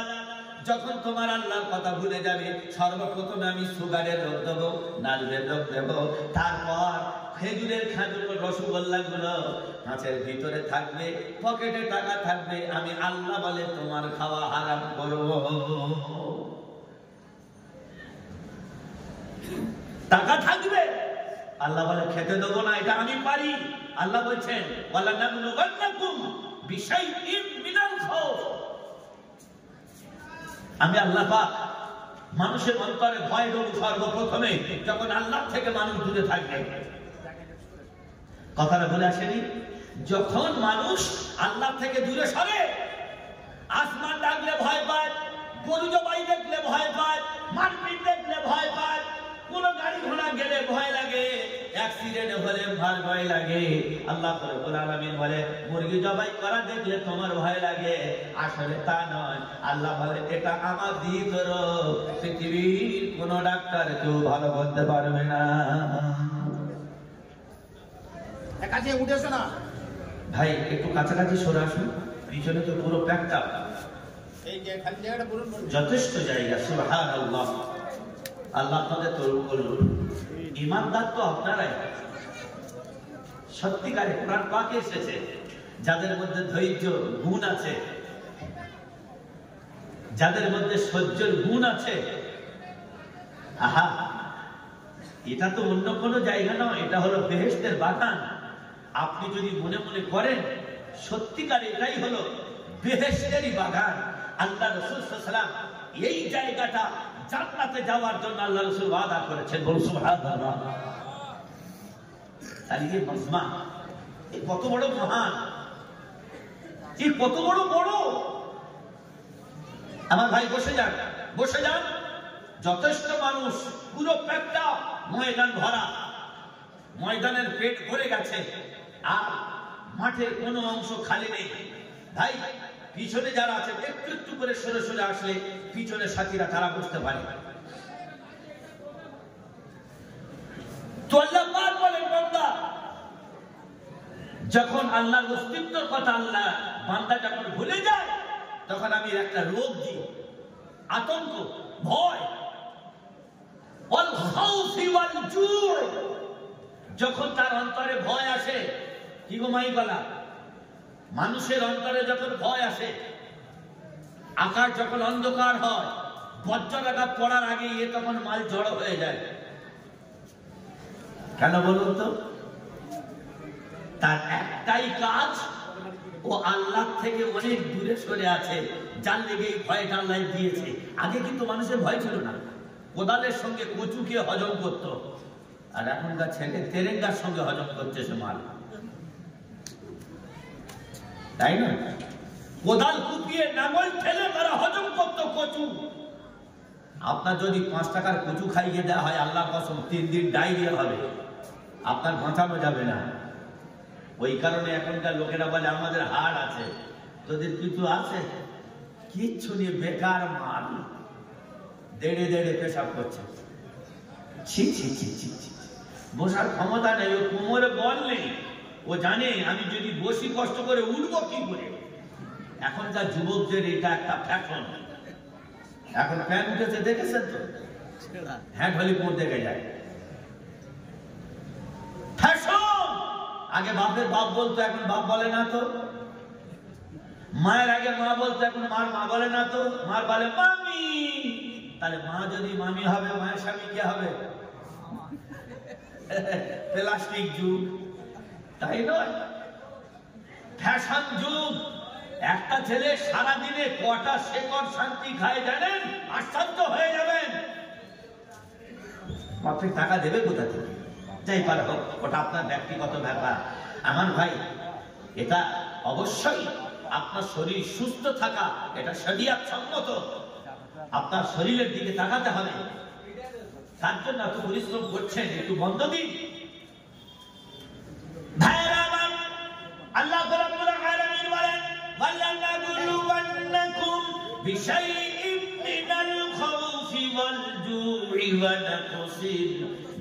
যখন তোমার আল্লাহর কথা ভুলে যাবে, সর্বপ্রথমে আমি সুগারের রোগ দেবো, নার্ভের রোগ দেবো, তারপর খেজুরের রসগোল্লা গুলো কাঁচের ভিতরে থাকবে, পকেটে টাকা থাকবে, আমি আল্লাহ বলে তোমার খাওয়া হারাম করব। টাকা থাকবে, আল্লাহ বলে খেতে দেবো না, এটা আমি পারি। আল্লাহ বলছেন ওয়ালা নাবলুওয়ান্নাকুম বিশাইইম মিনাল খাউফ, আমি আল্লাহ পাক মানুষের অন্তরে ভয় দেব সর্বপ্রথমে যখন আল্লাহ থেকে মানুষ দূরে থাকবে। কথাটা বলে আসেনি? যখন মানুষ আল্লাহ থেকে দূরে সরে, আসমান ডাকলে ভয় পায়, গরু জবাই দেখলে ভয় পায়, মারপিট দেখলে ভয় পায়, কোন গাড়ি ঘোড়া গেলে ভয় লাগে, অ্যাক্সিডেন্ট হলে ভয় লাগে। আল্লাহ রাব্বুল আলামিন বলে মুরগি জবাই করা দেখলে তোমার ভয় লাগে, আসলে তা নয়। আল্লাহ বলে এটা আমার ভিতর, পৃথিবীর কোন ডাক্তার কেউ ভালো বলতে পারবে না। কাছে উঠেছে না ভাই, একটু কাছাকাছি সরে আসুন, পিছনে তো পুরো প্যাকটা, এই যে খালি জায়গাটা বলুন। যথেষ্ট জায়গা। সুবহানাল্লাহ। আল্লাহ আপনাদের তরুণ করুন। ইমানদার তো আপনারাই, সত্যিকারে কোরআন পাকে এসেছে যাদের মধ্যে ধৈর্য গুণ আছে, যাদের মধ্যে সহ্যের গুণ আছে। আহা, এটা তো অন্য কোনো জায়গা নয়, এটা হলো বেহেশতের বাগান। আপনি যদি মনে মনে করেন সত্যিকার এটাই হলো বেহেশতেরই বাগান। আল্লাহ রাসূল সাল্লাল্লাহু আলাইহি ওয়াসাল্লাম এই জায়গাটা জান্নাতে যাওয়ার জন্য আল্লাহ রাসূল ওয়াদা করেছেন। বলুন সুবহানাল্লাহ। তাহলে মজমা এই কত বড় মহান, এই কত বড় বড়। আমার ভাই বসে যান, বসে যান। যথেষ্ট মানুষ, পুরো পেটটা ময়দান ভরা, ময়দানের পেট ভরে গেছে, আর মাঠের কোনো অংশ খালি নেই। ভাই পিছনে যারা আছে একটু একটু করে সরে সরে আসলে পিছনে সাথীরা তারা বসতে পারে। তো আল্লাহ পাক বলেন বান্দা, যখন আল্লাহর অস্তিত্বের কথা আল্লাহ বান্দা যখন ভুলে যায়, তখন আমি একটা রোগ দিই, আতঙ্ক, ভয়, ওয়াল খাউফি ওয়াল জুর। যখন তার অন্তরে ভয় আসে, কি গো মাই গলা, মানুষের অন্তরে যখন ভয় আসে, আকাশ যখন অন্ধকার হয়, বজ্রাঘাত পড়ার আগে এ তখন মাল জড়ো হয়ে যায়। কেন বলুন তো? তার একটাই কাজ, ও আল্লাহ থেকে অনেক দূরে সরে আছে, যার লেগে এই ভয়টা আল্লাহ দিয়েছে। আগে কিন্তু মানুষের ভয় ছিল না, কোদালের সঙ্গে কচুকে হজম করত, আর এখনকার ছেলে তেরেঙ্গার সঙ্গে হজম করছে সে মাল, তাই না? কোদাল কুপিয়ে নাঙল ঠেলে তারা হজম করত কচু। আপনার যদি 5 টাকার কচু খাইয়ে দেওয়া হয়, আল্লাহর কসম 3 দিন ডায়রিয়া হবে, আপনার বাঁচানো যাবে না। ওই কারণে এখনকার লোকেরা বলে আমাদের হাড় আছে, তোদের কিছু আছে? কিচ্ছু নিয়ে বেকার মাল, দেড়ে দেড়ে পেশাব করছে। ছি ছি ছি ছি ছি, বসার ক্ষমতা নেই, ও কোমরে বল নেই, ও জানে আমি যদি বসি কষ্ট করে উঠবো কি করে। এখনকার যুবকদের এটা একটা ফ্যাশন। এখন প্যান্ট উঠেছে, দেখেছেন তো? হ্যাঁ, ঢলি পর দেখে যায় ফ্যাশন। আগে বাপের বাপ বলতো, এখন বাপ বলে না তো। মায়ের আগে মা বলতো, এখন মার মা বলে না তো, মার বলে মামি। তাহলে মা যদি মামি হবে, মায়ের স্বামী কে হবে? প্লাস্টিক যুগ, তাই নয়? ফ্যাশন যুগ। একটা ছেলে সারাদিনে কটা শেকড় শান্তি খায় জানেন? আশ্চর্য হয়ে যাবেন। বাপের টাকা দেবে কোথা থেকে? যাই পারে হোক, ওটা আপনার ব্যক্তিগত ব্যাপার। আমার ভাই, এটা অবশ্যই আপনার শরীর সুস্থ থাকা, এটা শরীয়ত সম্মত। আপনার শরীরের দিকে তাকাতে হবে, তার জন্য এত পরিশ্রম করছেন, একটু বন্ধ দিন। ভাইরা আমার, আল্লাহ রাব্বুল আলামিন বলেন ওয়ালানাবলুওয়ান্নাকুম বিশাইইম মিনাল খাউফি ওয়াল জু'i ওয়া নাকসিন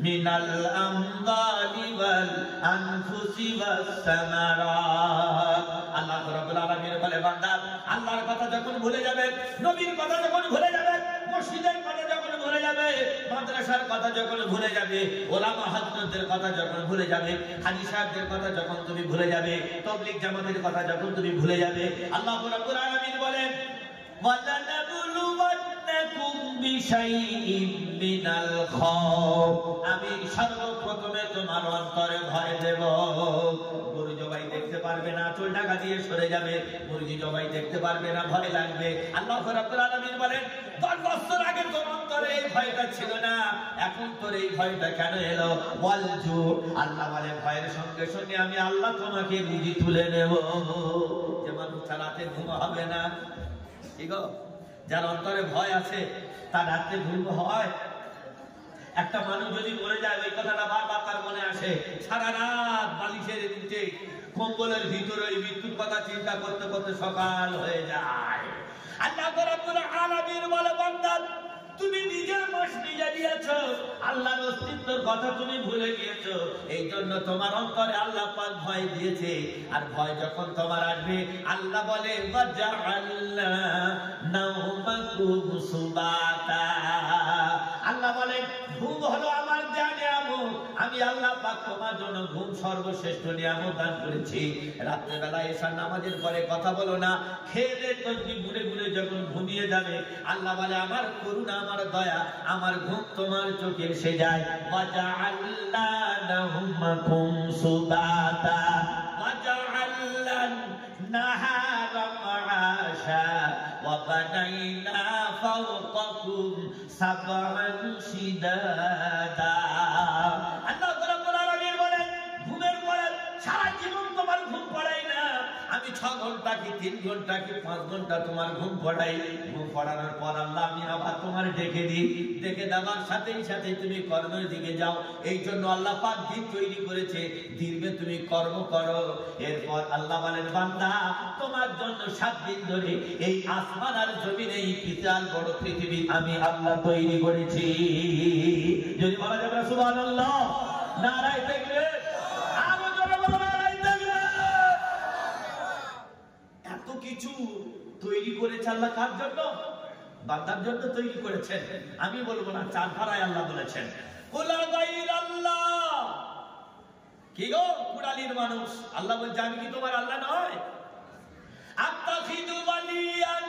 মিনাল আমওয়ালি ওয়াল আনফুসি ওয়াস সামারাত। আল্লাহ রাব্বুল আলামিন বলে বান্দা, আল্লাহর কথা যখন ভুলে যাবে, নবীর কথা যখন ভুলে যাবে, মসজিদের কথা যখন ভুলে যাবে, মাদ্রাসার কথা যখন ভুলে যাবে, ওলামা হযরতদের কথা যখন ভুলে যাবে, হাজী সাহেবদের কথা যখন তুমি ভুলে যাবে, তাবলীগ জামাতের কথা যখন তুমি ভুলে যাবে, আল্লাহ রাব্বুল আলামিন বলেন ওয়ালানাবলুওয়ান্নাকুম বিশাইইম মিনাল খাউফ। আমি সর্বপ্রথমে তোমার অন্তরে ভয় দেব। গরু জবাই দেখতে পারবে না, চুল ঢাকা দিয়ে সরে যাবে। মুরগি জবাই দেখতে পারবে না, ভয় লাগবে। আল্লাহ রাব্বুল আলামিন বলেন 10 বছর আগে তোর অন্তরে এই ভয়টা ছিল না, এখন তোর এই ভয়টা কেন এলো? ওয়াল জু, আল্লাহ বলে ভয়ের সঙ্গে সঙ্গে আমি আল্লাহ তোমাকে রুজি তুলে নেব। যে মানুষ রাতে ঘুম হবে না, ঠিক, যার অন্তরে ভয় আছে তার রাতে ঘুম হয়? একটা মানুষ যদি মরে যায় ওই কথাটা বারবার তার মনে আসে, সারা রাত বালিশের নিচে কম্বলের ভিতরে ওই মৃত্যুর কথা চিন্তা করতে করতে সকাল হয়ে যায়। আল্লাহ রাব্বুল আলামিন বলে, বান্দা তুমি নিজের মাস নিজে দিয়েছো, আল্লাহর অস্তিত্বের কথা তুমি ভুলে গিয়েছো। এই জন্য তোমার অন্তরে আল্লাহ পাক ভয় দিয়েছে। আর ভয় যখন তোমার আসবে, আল্লাহ বলে ওয়াজআলনা নাওমাকুম সুবাতা, আল্লাহ বলে ঘুম হলো আমার নিয়ামত। আমি আল্লাহ পাক তোমার জন্য ঘুম সর্বশ্রেষ্ঠ নিয়ামত দান করেছি। রাত্রে বেলা এশার নামাজের পরে কথা বলো না, খেয়ে দে তসবিহ ঘুরে ঘুরে যখন ঘুমিয়ে যাবে, আল্লাহ বলে আমার করুণা, আমার দয়া, আমার ঘুম তোমার চোখে এসে যায়। ওয়াজআলনা নাওমাকুম সুবাতা ওয়াজআলনা নাহারা মাআশা ওয়া বানাইনা ফাওকাকুম সাবআন শিদাদা। আল্লাহ রাব্বুল আলামিন বলেন, ঘুমের পরে সারা জীবন তোমার ঘুম পড়াই না, আমি 6 ঘন্টা কি 3 ঘন্টা কি 5 ঘন্টা তোমার ঘুম পড়াই। ঘুম পড়ানোর পর আল্লাহ আমি আবার তোমার ডেকে দিই, ডেকে দেওয়ার সাথেই সাথে তুমি কর্মের দিকে যাও। এই জন্য আল্লাহ পাক দিন তৈরি করেছে, দিনে তুমি কর্ম করো। এরপর আল্লাহ বলেন, বান্দা তোমার জন্য 7 দিন ধরে এই আসমান আর জমিন, এই বিশাল বড় পৃথিবী আমি আল্লাহ তৈরি করেছি। যদি বলা যাবে সুবহানাল্লাহ, নারায়ে তাকবীর, আরো জোরে বলো নারায়ে তাকবীর। এত কিছু তৈরি করেছে আল্লাহ কার জন্য? বান্দার জন্য তৈরি করেছেন। আমি বলবো না, 4 ধারায় আল্লাহ বলেছেন, কুলা গায়রাল্লাহ। কি গো কুড়ালির মানুষ, আল্লাহ বলছে আমি কি তোমার আল্লাহ নয়? আত্তাখিযু ওয়ালিয়ান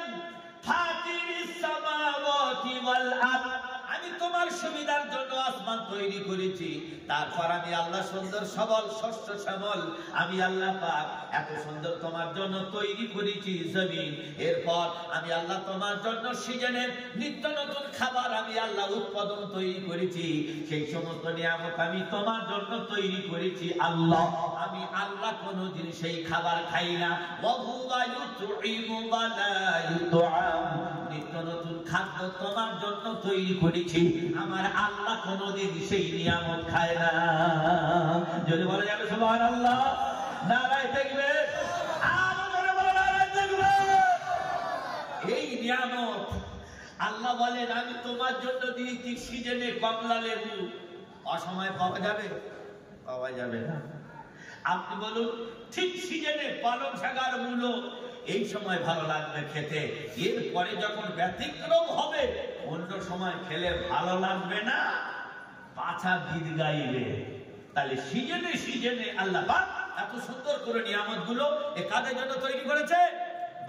ফাতিরিস সামাওয়াতি ওয়াল আরদ, আমি তোমার সুবিধার জন্য আসমান তৈরি করেছি। তারপর আমি আল্লাহ সুন্দর সবল শস্য শ্যামল, আমি আল্লাহ পাক এত সুন্দর তোমার জন্য তৈরি করেছি জমিন। এরপর আমি আল্লাহ তোমার জন্য সিজনের নিত্য নতুন খাবার আমি আল্লাহ উৎপাদন তৈরি করেছি। সেই সমস্ত নিয়ামত আমি তোমার জন্য তৈরি করেছি আল্লাহ। আমি আল্লাহ কোনদিন সেই খাবার খাই না। ওয়া হুয়া ইউতঈমু ওয়া লা ইউতআম, নিত্য নতুন খাদ্য তোমার জন্য তৈরি করেছি। আমার আল্লাহ কোনদিন সেই নিয়ামত খায় না। যদি বলা যাবে সুবহানাল্লাহ, নারায়ে তাকবীর, আরো জোরে বলো নারায়ে তাকবীর। এই নিয়ামত আল্লাহ বলেন আমি তোমার জন্য দিয়েছি সিজনে কমলা লেবু। অসময়ে পাওয়া যাবে? পাওয়া যাবে না। আপনি বলুন ঠিক সিজনে পালং শাকের মূলো, এই সময় ভালো লাগবে খেতে, এরপরে যখন ব্যতিক্রম হবে অন্য সময় খেলে ভালো লাগবে না, পাছা গীত গাইবে। তাহলে সিজনে সিজনে আল্লাহ পাক এত সুন্দর করে নিয়ামত গুলো এ কাদের জন্য তৈরি করেছে?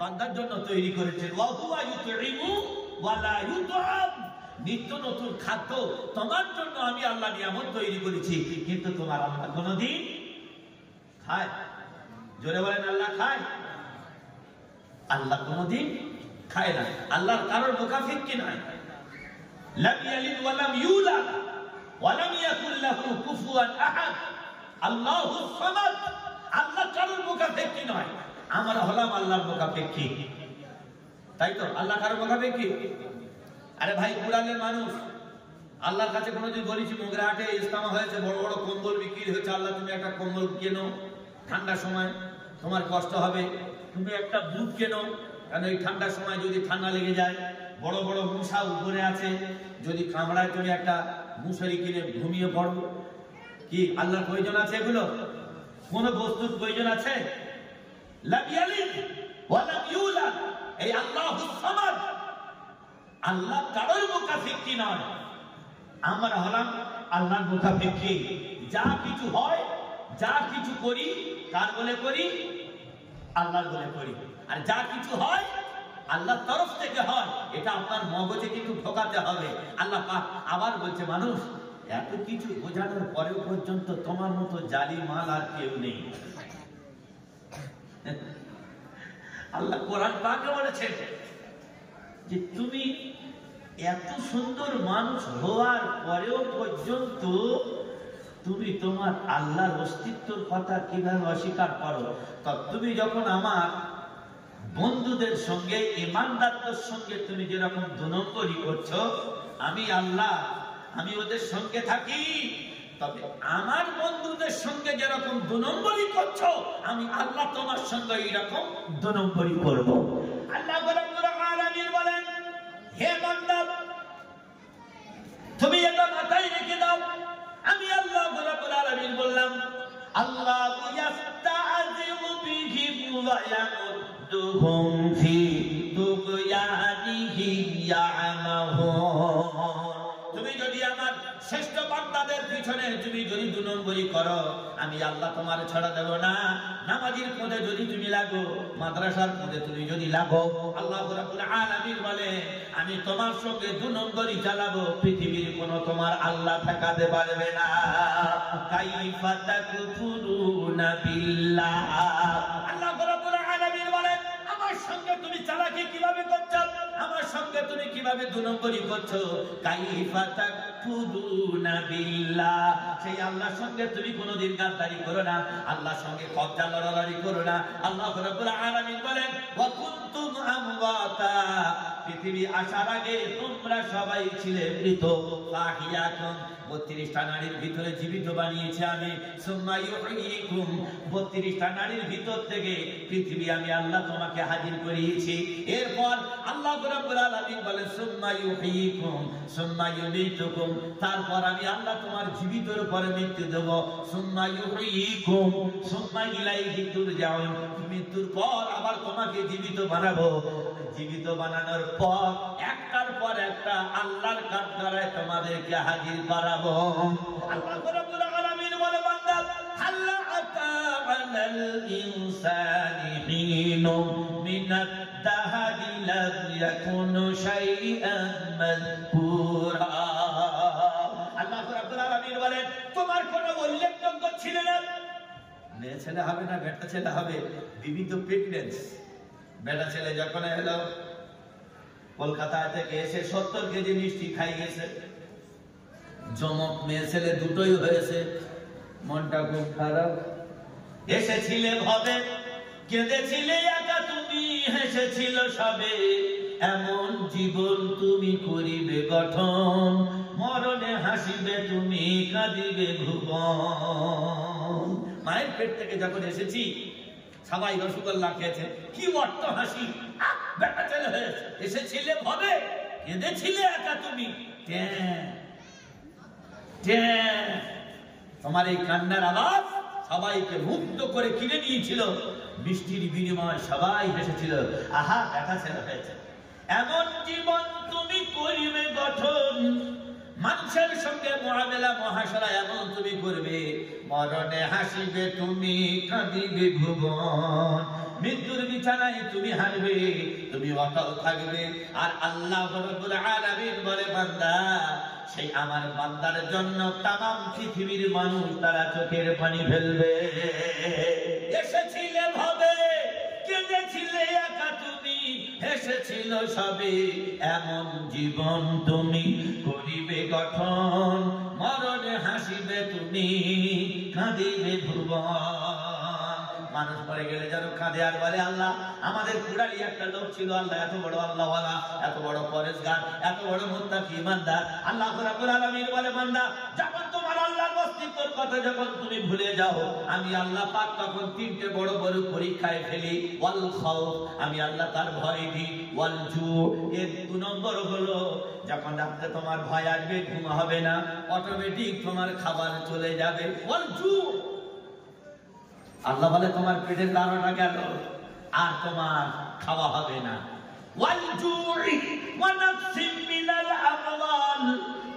বান্দার জন্য তৈরি করেছে। ওয়া হুয়া ইউতঈমু ওয়া লা ইউতআম, নিত্য নতুন খাদ্য তোমার জন্য আমি আল্লাহ নিয়ামত তৈরি করেছি, কিন্তু তোমার আল্লাহ কোনদিন খায়? জোরে বলেন আল্লাহ খায়? আল্লাহ কোনদিন খায় না। আল্লাহর কারোর মুকাফির কি নাই? লাম ইয়ালিদ ওয়া লাম ইউলাদ ওয়া লাম ইয়াকুল লাহু কুফুয়ান আহাদ, আল্লাহুস সামাদ। আল্লাহ কারোর মুকাফির কি নয়, আমরা হলাম আল্লাহর মুকাফির কি। তাই তো, আল্লাহ কারোর মুকাফির কি? আরে ভাই কুরআনের মানুষ, আল্লাহর কাছে কোনদিন বলেছি মোগরাহাটে ইজতেমা হয়েছে, বড় বড় কম্বল বিক্রি হয়েছে, আল্লাহ তুমি একটা কম্বল কেনো, ঠান্ডার সময় তোমার কষ্ট হবে, তুমি একটা বুট কেনো, কারণ এই ঠান্ডার সময় যদি ঠান্ডা লেগে যায়, বড় বড় মশা উপরে আছে, যদি কামড়ায় তুমি একটা মশারি কিনে ঘুমিয়ে পড়ো। কি আল্লাহর প্রয়োজন আছে এগুলো? কোন বস্তুর প্রয়োজন আছে? লাম ইয়ালিদ ওয়া লাম ইউলাদ, এই আল্লাহুস সামাদ, আল্লাহ কারোর মুকাফিকি নয়, আমরা হলাম আল্লাহর মুকাফিকি। যা কিছু হয়, যা কিছু করি, কার বলে করি? আল্লাহর বলে করি। আর যা কিছু হয় আল্লাহর তরফ থেকে হয়, এটা আপনার মগজে কিন্তু ঢোকাতে হবে। আল্লাহ পাক আবার বলছে, মানুষ এত কিছু বোঝানোর পরেও পর্যন্ত তোমার মতো জালি মাল আর কেউ নেই। আল্লাহ কোরআন পাকে বলেছেন যে তুমি এত সুন্দর মানুষ হওয়ার পরেও পর্যন্ত তুমি তোমার আল্লাহর অস্তিত্বের কথা কিভাবে অস্বীকার করো? তো তুমি যখন আমার বন্ধুদের সঙ্গে, ইমানদারদের সঙ্গে তুমি যেরকম 2 নম্বরই করছো, আমি আল্লাহ আমি ওদের সঙ্গে থাকি, তবে আমার বন্ধুদের সঙ্গে যেরকম 2 নম্বরই করছো, আমি আল্লাহ তোমার সঙ্গে এইরকম 2 নম্বরই করবো। আল্লাহ রাব্বুল আলামিন বলেন, হে বান্দা, তুমি এটা মাথায় রেখে দাও, আমি আল্লাহ রাব্বুল আলামিন বললাম, আল্লাহু ইয়াস্তাযিউ বিহিম ওয়া ইয়ামুদ্দুহুম ফি তুগয়ানিহিম ইয়ামাহুন। তুমি যদি আমার শ্রেষ্ঠ বান্দাদের পিছনে তুমি যদি 2 নম্বরই করো, আমি আল্লাহ তোমার ছাড়া দেব না। নামাজের পথে যদি তুমি লাগো, মাদ্রাসার পথে তুমি যদি লাগো, আল্লাহ রাব্বুল আলামিন বলে আমি তোমার সঙ্গে 2 নম্বরই চালাবো, পৃথিবীর কোনো তোমার আল্লাহ ঠেকাতে পারবে না। কাইফা তাকফুরুনা বিল্লাহ, আল্লাহ রাব্বুল আলামিন বলে আমার সঙ্গে তুমি চালাকি কিভাবে করছো, আমার সঙ্গে তুমি কিভাবে 2 নম্বরই করছো। কাইফা তাকফুরুনা বিল্লাহ, সেই আল্লাহর সঙ্গে তুমি কোনোদিন গাদ্দারি করো না, আল্লাহর সঙ্গে কবজা লড়ালড়ি করো না। আল্লাহ রাব্বুল আলামিন বলেন, ওয়া কুনতুম আমওয়াতা, পৃথিবী আসার আগে তোমরা সবাই ছিলে মৃত। ফাহিয়াকুম, 32টা নারীর ভিতরে জীবিত বানিয়েছি আমি। সুম্মা ইউহয়িকুম, 32টা নারীর ভিতর থেকে পৃথিবী আমি আল্লাহ তোমাকে হাজির করিয়েছি। এরপর আল্লাহ রাব্বুল আলামিন বলেন, সুম্মা ইউহয়িকুম সুম্মা ইউমীতুকুম, তারপর আমি আল্লাহ তোমার জীবিতের উপরে মৃত্যু দেব। সুম্মা ইউহয়িকুম সুম্মা ইলাইহি তুরজাউন, মৃত্যুর পর আবার তোমাকে জীবিত বানাবো। জীবিত বানানোর পর একটার পর একটা আল্লাহর কাঠগড়ায় তোমাদেরকে হাজির করাবো। আল্লাহ রাব্বুল আলামিন বলে, বান্দা, হাল্লা আতা আলাল ইনসানি হিনুম মিনাদ দাহরি লাম ইয়াকুন শাইআন মাযকুরা। আল্লাহ রাব্বুল আলামিন বলেন, তোমার কোনো উল্লেখযোগ্য ছিল না। মেয়ে ছেলে হবে না বেটা ছেলে হবে, বিবিধ প্রেগন্যান্সি। বেটা ছেলে যখন এলো কলকাতা থেকে এসে 70 কেজি মিষ্টি খাই গেছে, জমক মেয়ে ছেলে দুটোই হয়েছে, মনটা খুব খারাপ। এসেছিলে ভবে, কেঁদেছিলে একা তুমি, হেসেছিল সবে, এমন জীবন তুমি করিবে গঠন, মরণে হাসিবে তুমি, কাঁদিবে ভুবন। মায়ের পেট থেকে যখন এসেছি সবাই রসগোল্লা খেয়েছে, কি অট্ট হাসি, বেটা ছেলে হয়েছে। এসেছিলে ভবে, কেঁদেছিলে একা তুমি, তোমার এই কান্নার আওয়াজ সবাইকে মুগ্ধ করে কিনে নিয়েছিল। বৃষ্টির বিনিময় সবাই হেসেছিল, আহা বেটা ছেলে হয়েছে। এমন জীবন তুমি করিবে গঠন, মানুষের সঙ্গে মুআমেলা মহাশরা এমন তুমি করবে, মরণে হাসিবে তুমি, কাঁদিবে ভুবন। মৃত্যুর বিছানায় তুমি হারবে, তুমি অটল থাকবে। আর আল্লাহ রাব্বুল আলামিন বলে, বান্দা, সেই আমার বান্দার জন্য তামাম পৃথিবীর মানুষ তারা চোখের পানি ফেলবে। এসেছিলে ভবে, কেঁদেছিলে একা তুমি, হেসেছিল সবে, এমন জীবন তুমি করিবে গঠন, মরণে হাসিবে তুমি, কাঁদিবে ভুবন। মানুষ মরে গেলে যেন কাঁদে আর বলে, আল্লাহ আমাদের কুড়ালি একটা লোক ছিল, আল্লাহ এত বড় আল্লাহওয়ালা, এত বড় পরেশগার, এত বড় মুত্তাকি ইমানদার। আল্লাহ রাব্বুল আলামিন বলে, বান্দা, যখন তোমার আল্লাহর অস্তিত্বের কথা যখন তুমি ভুলে যাও, আমি আল্লাহ পাক তখন 3টে বড় বড় পরীক্ষায় ফেলি। ওয়াল খাউফ, আমি আল্লাহ তার ভয় দিই। ওয়াল জু, এর 2 নম্বর হলো যখন রাতে তোমার ভয় আসবে, ঘুম হবে না, অটোমেটিক তোমার খাবার চলে যাবে। ওয়াল জু, আল্লাহ বলে তোমার পেটের দানাটা গেল আর তোমার খাওয়া হবে না। ওয়াল জুই ওয়া নাফসিন মিনাল আমওয়াল,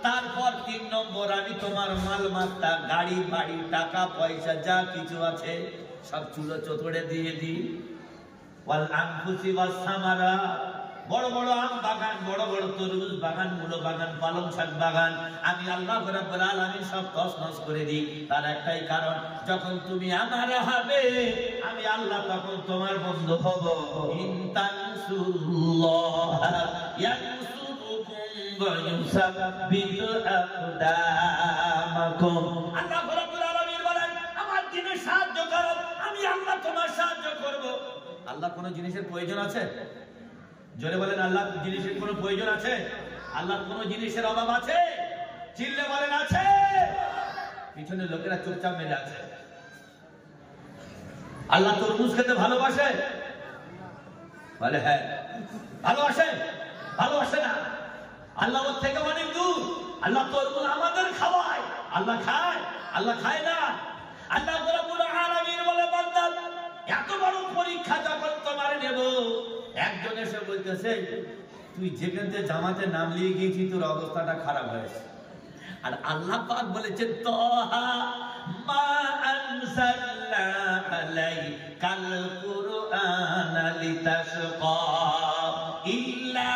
তারপর 3 নম্বর আমি তোমার মালমাত্তা, গাড়ি বাড়ি, টাকা পয়সা যা কিছু আছে সব চুলো চতুড়ে দিয়ে দিই। ওয়াল আনফুসি ওয়াস সামারা, বড় বড় আম বাগান, বড় বড় তরমুজ বাগান, মূলো বাগান, পালং শাক বাগান, আমি আল্লাহ রাব্বুল আলামিন সব তছনছ করে দিই। তার একটাই কারণ, যখন তুমি আমার হবে, আমি আল্লাহ তখন তোমার বন্ধু হব। ইনতানসুরুল্লাহ ইয়ানসুরুকুম ওয়া ইউসাব্বিত আকদামাকুম। আল্লাহ রাব্বুল আলামিন বলেন, আমার দ্বীনে সাহায্য করো, আমি আল্লাহ তোমার সাহায্য করব। আল্লাহ কোন জিনিসের প্রয়োজন আছে? জোরে বলেন, আল্লাহ জিনিসের কোনো প্রয়োজন আছে? আল্লাহর কোনো জিনিসের অভাব আছে? চিল্লে বলেন আছে? পিছনে লোকেরা চুপচাপ মেরে আছে। আল্লাহ তরমুজ খেতে ভালোবাসে? বলে হ্যাঁ। ভালোবাসে? ভালোবাসে না। আল্লাহ ওর থেকে অনেক দূর। আল্লাহ তরমুজ আমাদের খাওয়ায়, আল্লাহ খায়? আল্লাহ খায় না। আল্লাহ রাব্বুল আলামিন বলে বান্দা, এত বড় পরীক্ষা যখন তোমার নেব, একজন এসে বলতেছে তুই যেখান থেকে জামাতে নাম লিয়ে গিয়েছি তোর অবস্থাটা খারাপ হয়েছে। আর আল্লাহ পাক বলেছেন তাহা মা আনজালনা আলাইকাল কুরআনা লিতাশকা ইল্লা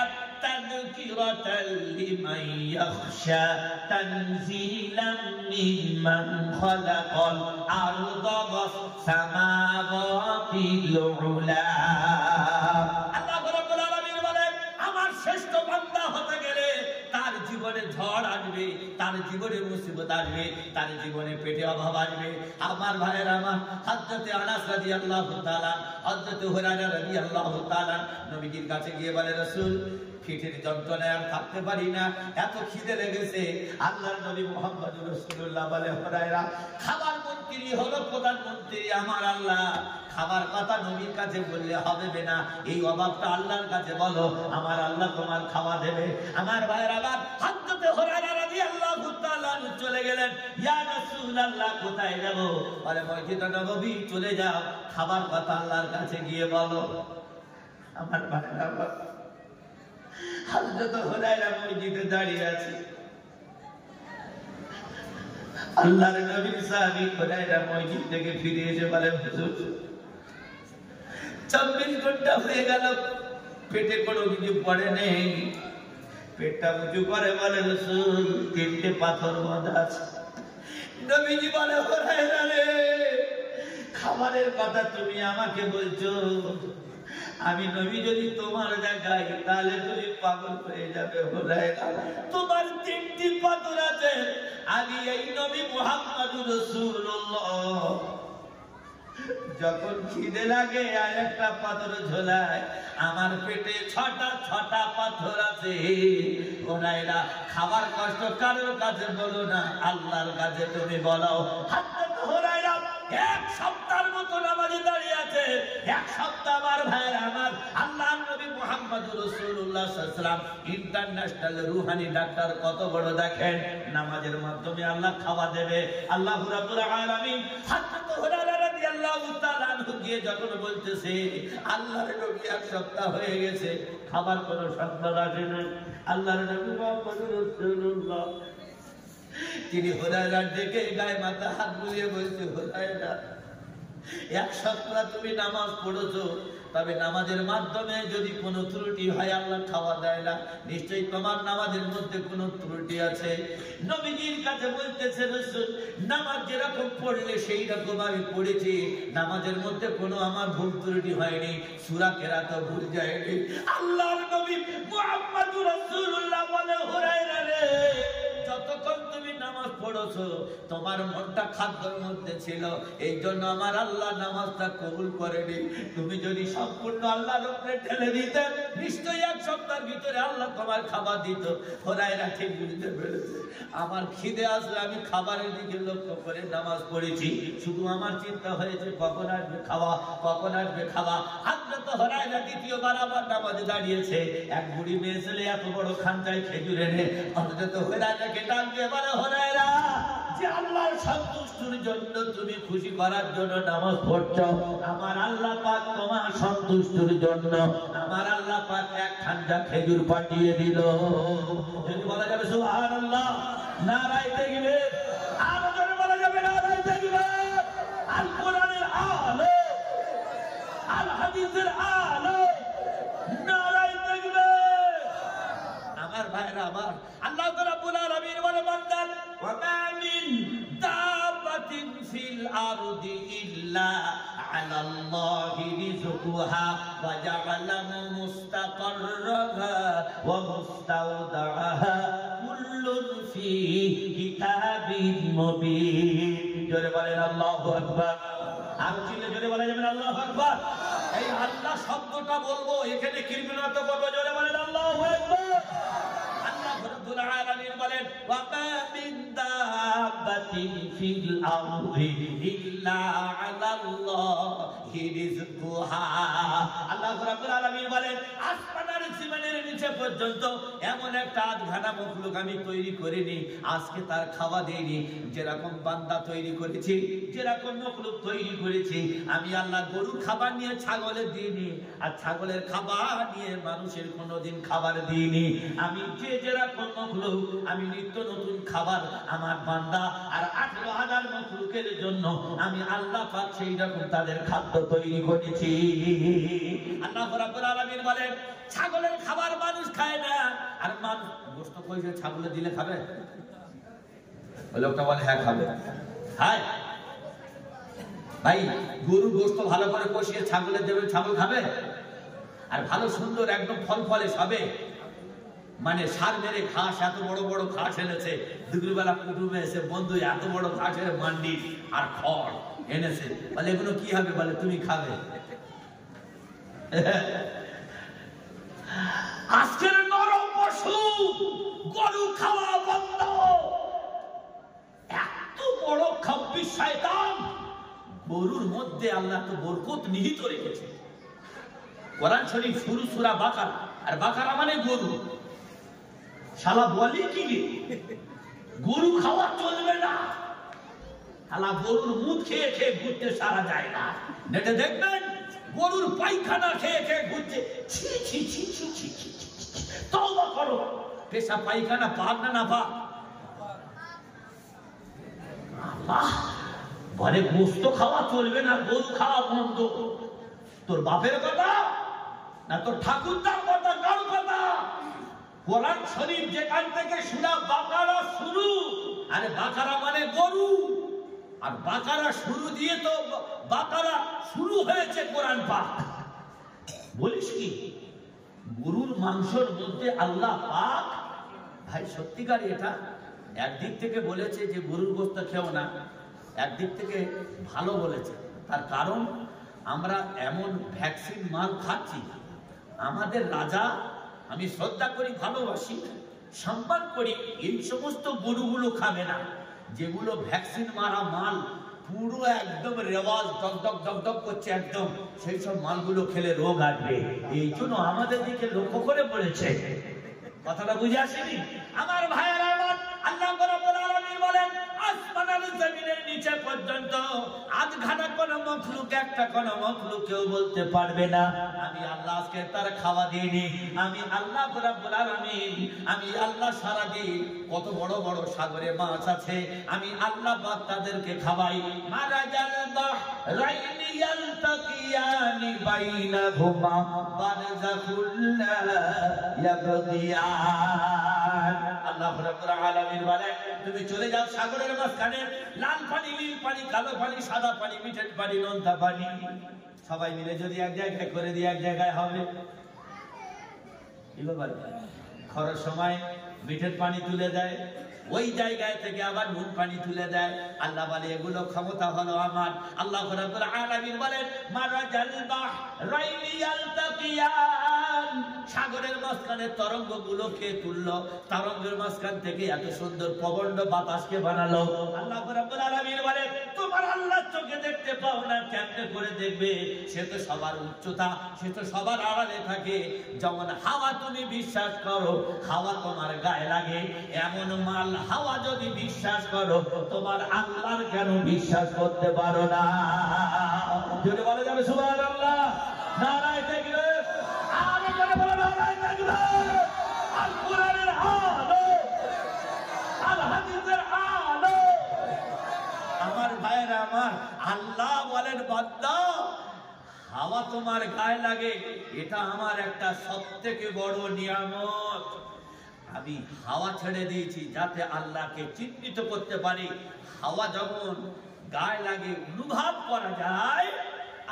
তাযকিরাতাল লিমান ইয়াখশা তানজিলাম মিম্মান খালাকাল আরদা ওয়াস সামাওয়াতিল উলা। আল্লাহ রাব্বুল আলামিন বলেন আমার শ্রেষ্ঠ বান্দা হতে গেলে তার জীবনে ঝড় আসবে, তার জীবনে মুসিবত আসবে, তার জীবনে পেটে অভাব আসবে। আমার ভাইয়ের আমার হযরত আনাস রাদিয়াল্লাহু তাআলা, হযরত হুরায়রা রাদিয়াল্লাহু তাআলা নবীজির কাছে গিয়ে বলে রাসূল পেটের যন্ত্রণায় আর থাকতে পারি না, এত খিদে লেগেছে। আল্লাহর নবী মুহাম্মদুর রাসূলুল্লাহ বলে হুরায়রা খাবার মন্ত্রী হলো প্রধানমন্ত্রী আমার আল্লাহ, খাবার কথা নবীর কাছে বললে হবে না, এই অভাবটা আল্লাহর কাছে বলো, আমার আল্লাহ তোমার খাওয়া দেবে। আমার ভাইয়ের আবার হযরত হুরায়রা রাদিয়াল্লাহু তাআলা চলে গেলেন, ইয়া রাসূলুল্লাহ কোথায় যাব? বলে মসজিদে নববী চলে যাও, খাবার কথা আল্লাহর কাছে গিয়ে বলো। আমার ভাইয়ের আবার হযরত হুরায়রা মসজিদে দাঁড়িয়ে আছে, আল্লাহর নবীর সাহাবী হুরায়রা মসজিদ থেকে ফিরে এসে বলে হুজুর 24 ঘন্টা হয়ে গেল পেটে কোনো কিছু পড়ে নেই। পেটটা উঁচু করে বলে রাসূল 3টে পাথর বাঁধা আছে। নবীজি বলে হুরায়রা রে খাবারের কথা তুমি আমাকে বলছো, আমি নবী যদি তোমার জায়গায় তাহলে তুমি পাগল হয়ে যাবে। হুরায়রা তোমার 3টি পাথর আছে, আমি এই নবী মুহাম্মদুর রাসূলুল্লাহ যখন খিদে লাগে আর একটা পাথর ঝোলায়, আমার পেটে 6টা পাথর আছে। হুরায়রা খাবার কষ্ট কারোর কাছে বলো না, আল্লাহর কাছে তুমি বলো। হযরত হুরায়রা 1 সপ্তাহের মতো নামাজে দাঁড়িয়ে আছে। 1 সপ্তাহ আমার ভাইরা আমার আল্লাহর নবী মুহাম্মদুর রাসূলুল্লাহ সাল্লাল্লাহু আলাইহি ওয়াসাল্লাম ইন্টারন্যাশনাল রুহানি ডাক্তার কত বড় দেখেন, নামাজের মাধ্যমে আল্লাহ খাওয়া দেবে। আল্লাহ রাব্বুল আলামিন হযরত হুরায়রা রাদিয়াল্লাহু তাআলা গিয়ে যখন বলতেছে আল্লাহর নবী 1 সপ্তাহ হয়ে গেছে খাবার কোনো সংবাদ আসে না, আল্লাহর নবী মুহাম্মদুর রাসূলুল্লাহ তিনি হুরায়রার দিকে গায়ে মাথা হাত বুলিয়ে বলছে হুরায়রা 1 সপ্তাহ তুমি নামাজ পড়েছো, তবে নামাজের মাধ্যমে যদি কোনো ত্রুটি হয় আল্লাহ খাওয়া দেয় না, নিশ্চয়ই তোমার নামাজের মধ্যে কোনো ত্রুটি আছে। নবীজির কাছে বলতেছে রাসূল নামাজ যেরকম পড়লে সেই রকম আমি পড়েছি, নামাজের মধ্যে কোনো আমার ভুল ত্রুটি হয়নি, সূরা কেরাতও ভুল যায়নি। আল্লাহর নবী মুহাম্মদুর রাসূলুল্লাহ বলে হুরায়রা রে যতক্ষণ তুমি নামাজ পড়েছো তোমার মনটা খাদ্যের মধ্যে ছিল, এই জন্য আমার আল্লাহ নামাজটা কবুল করেনি। তুমি যদি সম্পূর্ণ আল্লাহর উপরে ঠেলে দিতে নিশ্চয়ই 1 সপ্তাহের ভিতরে আল্লাহ তোমার খাবার দিত। হুরায়রা ঠিক বুঝতে পেরেছে আমার খিদে আসলে আমি খাবারের দিকে লক্ষ্য করে নামাজ পড়েছি, শুধু আমার চিন্তা হয়েছে কখন আসবে খাওয়া, কখন আসবে খাওয়া। হযরত হুরায়রা দ্বিতীয়বার আবার নামাজে দাঁড়িয়েছে, এক বুড়ি মেয়ে ছেলে এত বড় খানটায় খেজুর এনে হযরত হুরায়রাকে ডাক দিয়ে বলে হুরায়রা যে আল্লাহর সন্তুষ্টির জন্য তুমি খুশি করার জন্য নামাজ পড়ছো, আমার আল্লাহ পাক তোমার সন্তুষ্টির জন্য আমার আল্লাহ পাক 1 খানটা খেজুর পাঠিয়ে দিল। যদি বলা যাবে সুবহানাল্লাহ, নারায়ে তাকবীর, আরো জোরে বলা যাবে নারায়ে তাকবীর। আল কোরআনের আলো, আল হাদিসের আলো, নারায়ে তাকবীর। আমার ভাইরা আমার আল্লাহ রাব্বুল আলামিন বলে বান্দা ওয়া মা মিন দাবাতিন ফিল আরদি ইল্লা আলাল্লাহি রিজকুহা ওয়া জাআলা মুস্তাকাররাহা ওয়া মুস্তাওদাআহা কুল্লুন ফি কিতাবিন মুবিন। জোরে বলেন আল্লাহু আকবার। আর চিল্লে জোরে বলা যাবে আল্লাহু আকবার। এই আল্লাহ শব্দটা বলবো এখানে কিরমিনাত করব, জোরে বলেন আল্লাহু আকবার। আল্লাহ রাব্বুল আলামিন বলেন ওয়া মা মিন দাব্বাতিন ফিল আরদি ইল্লা আলাল্লাহি রিজকুহা। আল্লাহ রাব্বুল আলামিন বলেন আসমান আর জমিনের নিচে পর্যন্ত এমন একটা আধখানা মখলুক আমি তৈরি করিনি, আজকে তার খাওয়া দেইনি। যেরকম বান্দা তৈরি করেছি, যেরকম মখলুক তৈরি করেছি, আমি আল্লাহ গরুর খাবার নিয়ে ছাগলের দিইনি, আর ছাগলের খাবার নিয়ে মানুষের কোনোদিন খাবার দিইনি। আমি যে যেরকম মখলুক, আমি নিত্য নতুন খাবার আমার বান্দা আর 18,000 মখলুকের জন্য আমি আল্লাহ পাক সেই রকম তাদের খাদ্য তৈরি করেছি। আল্লাহ রাব্বুল আলামিন বলেন ছাগলের খাবার মানুষ খায় না, আর মানুষ গোশত কইছে ছাগলে দিলে খাবে? ওই লোকটা বলে হ্যাঁ খাবে। হ্যাঁ ভাই, গরুর গোশত ভালো করে কষিয়ে ছাগলের দেবেন, ছাগল খাবে? আর ভালো সুন্দর একদম ফল ফলে সবে, মানে সার মেরে ঘাস, এত বড় বড় ঘাস এনেছে দুপুরবেলা কুটুমে এসে, বন্ধু এত বড় ঘাসের মান্ডি আর খড় এনেছে, বলে এগুলো কি হবে? বলে তুমি খাবে। আজকের নরম পশু গরু খাওয়া বন্ধ। এত বড় খাব্বি শয়তান, গরুর মধ্যে আল্লাহ তো বরকত নিহিত রেখেছে। কোরআন শরীফ শুরু সূরা বাকারা, আর বাকারা মানে গরু। শালা বলি কি রে, গরু খাওয়া চলবে না। শালা গরুর মুখ খেয়ে খেয়ে ঘুরতে সারা যায় না। নেটে দেখবেন গরুর পায়খানা খেয়ে খেয়ে ঘুরছে। ছি ছি ছি ছি ছি ছি, তওবা করো। পেশা পায়খানা পাক না পাক? আল্লাহ বলে গোশত খাওয়া চলবে না, গরু খাওয়া বন্ধ। তোর বাপের কথা না তোর ঠাকুরদার কথা, কার কথা? কোরআন শরীফ যেখান থেকে সূরা বাকারা শুরু, আরে বাকারা মানে গরু, আর বাকারা শুরু দিয়ে তো বাকারা শুরু হয়েছে কোরআন পাক। বলিস কি গরুর মাংসের মধ্যে আল্লাহ পাক? ভাই সত্যিকার এটা একদিক থেকে বলেছে যে গরুর গোশত খেও না, একদিক থেকে ভালো বলেছে। তার কারণ আমরা এমন ভ্যাকসিন মাল খাচ্ছি। আমাদের রাজা, আমি শ্রদ্ধা করি, ভালোবাসি, সম্মান করি, এই সমস্ত গরুগুলো খাবে না যেগুলো ভ্যাকসিন মারা মাল, পুরো একদম রেওয়াজ দগদগ দগদগ করছে একদম, সেই সব মালগুলো খেলে রোগ আসবে। এই জন্য আমাদের দিকে লক্ষ্য করে বলেছে। কথাটা বুঝে আসেনি আমার ভাইয়েরা? আল্লাহ রাব্বুল আলামিন বলেন আসমান আর জমিনের নিচে পর্যন্ত আধখানা কোন মখলুক, একটা কোন মখলুক কেউ বলতে পারবে না আমি আল্লাহ আজকে তার খাওয়া দিইনি। আমি আল্লাহ রাব্বুল আলামিন, আমি আল্লাহ সারা দিন কত বড় বড় সাগরে মাছ আছে, আমি আল্লাহ পাক তাদেরকে খাওয়াই। মারাজাল বাহরাইনি ইয়ালতাকিয়ানি বাইনাহুমা বারযাখুল লা ইয়াবগিয়ান। আল্লাহ রাব্বুল আলামিন বলে তুমি চলে যাও সাগরের মাঝখানে, লাল পানি, নীল পানি, কালো পানি, সাদা পানি, মিঠের পানি, নোনতা পানি, সবাই মিলে যদি এক জায়গায় করে দিয়ে এক জায়গায় হবে। খরার সময় মিঠের পানি তুলে দেয়, ওই জায়গায় থেকে আবার নুন পানি তুলে দেয়। আল্লাহ বলে এগুলো ক্ষমতা হলো আমার। আল্লাহ রাব্বুল আলামিন বলেন মারাজাল বাহরাইনি ইয়ালতাকিয়ান, সাগরের মাঝখানে তরঙ্গগুলোকে তুললো, তরঙ্গের মাঝখান থেকে এত সুন্দর প্রবন্ধ বাতাসকে বানালো। আল্লাহ রাব্বুল আলামিন বলেন তোমার আল্লাহ চোখে দেখতে পাও না, কেমনে করে দেখবে? সে তো সবার উচ্চতা, সে তো সবার আড়ালে থাকে। যেমন হাওয়া তুমি বিশ্বাস করো হাওয়া তোমার গায়ে লাগে, এমন মাল হাওয়া যদি বিশ্বাস করো তোমার আল্লাহর কেন বিশ্বাস করতে পারো না? যদি বলা যাবে সুবহানাল্লাহ, নারায়ে তাকবীর, আরে জোরে বলো নারায়ে তাকবীর। আল কোরআনের আলো, আল হাদিসের আলো। আমার ভাইরা আমার, আল্লাহ বলেন বান্দা হাওয়া তোমার গায়ে লাগে, এটা আমার একটা সবথেকে বড় নিয়ামত। আমি হাওয়া ছেড়ে দিয়েছি যাতে আল্লাহকে চিহ্নিত করতে পারি। হাওয়া যখন গায়ে লাগে অনুভব করা যায়।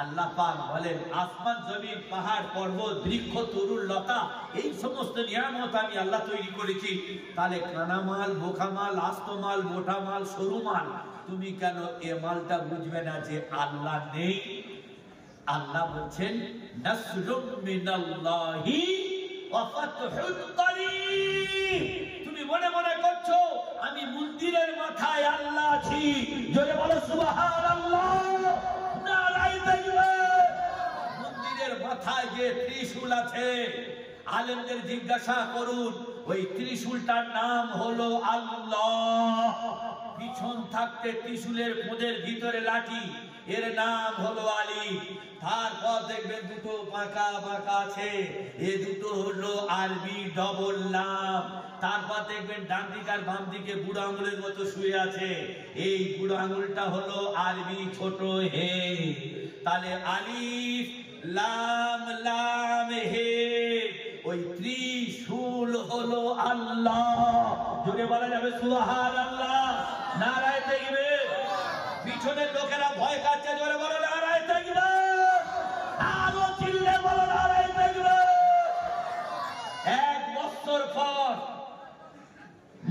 আল্লাহ পাক বলেন আসমান জমিন পাহাড় পর্বত বৃক্ষ তরুণ লতা এই সমস্ত নিয়ামত আমি আল্লাহ তৈরি করেছি। তাহলে কানা মাল, বোকা মাল, আস্ত মাল, মোটা মাল, সরু মাল, তুমি কেন এ মালটা বুঝবে না যে আল্লাহ নেই? আল্লাহ বলছেন নাসরুম মিনাল্লাহি ওয়া ফাতহুন করিব। তুমি মনে মনে করছো আমি মন্দিরের মাথায় আল্লাহ আছি, জোরে বলো সুবহানাল্লাহ, নারায়ে তাকবীর। মন্দিরের মাথায় যে ত্রিশূল আছে, আলেমদের জিজ্ঞাসা করুন, ওই ত্রিশূলটার নাম হলো আল্লাহ। পিছন থাকতে ত্রিশূলের পোদের ভিতরে লাঠি, এর নাম হলো আলী। তারপর দেখবেন দুটো বাঁকা বাঁকা আছে, এ দুটো হলো আরবি ডবল নাম। তারপর দেখবেন ডান দিক আর বাম দিকে বুড়ো আঙুলের মতো শুয়ে আছে, এই বুড়ো আঙুলটা হলো আরবি ছোট হে। তাহলে আলিফ লাম লাম হে, ওই ত্রিশূল হলো আল্লাহ। জোরে বলা যাবে সুবহানাল্লাহ, নারায়ে তাকবীর। পিছনের লোকেরা ভয় কাচ্ছে, জোরে বলো নারায়ে তাকবীর, আরো চিল্লে বলো নারায়ে তাকবীর। এক বছর পর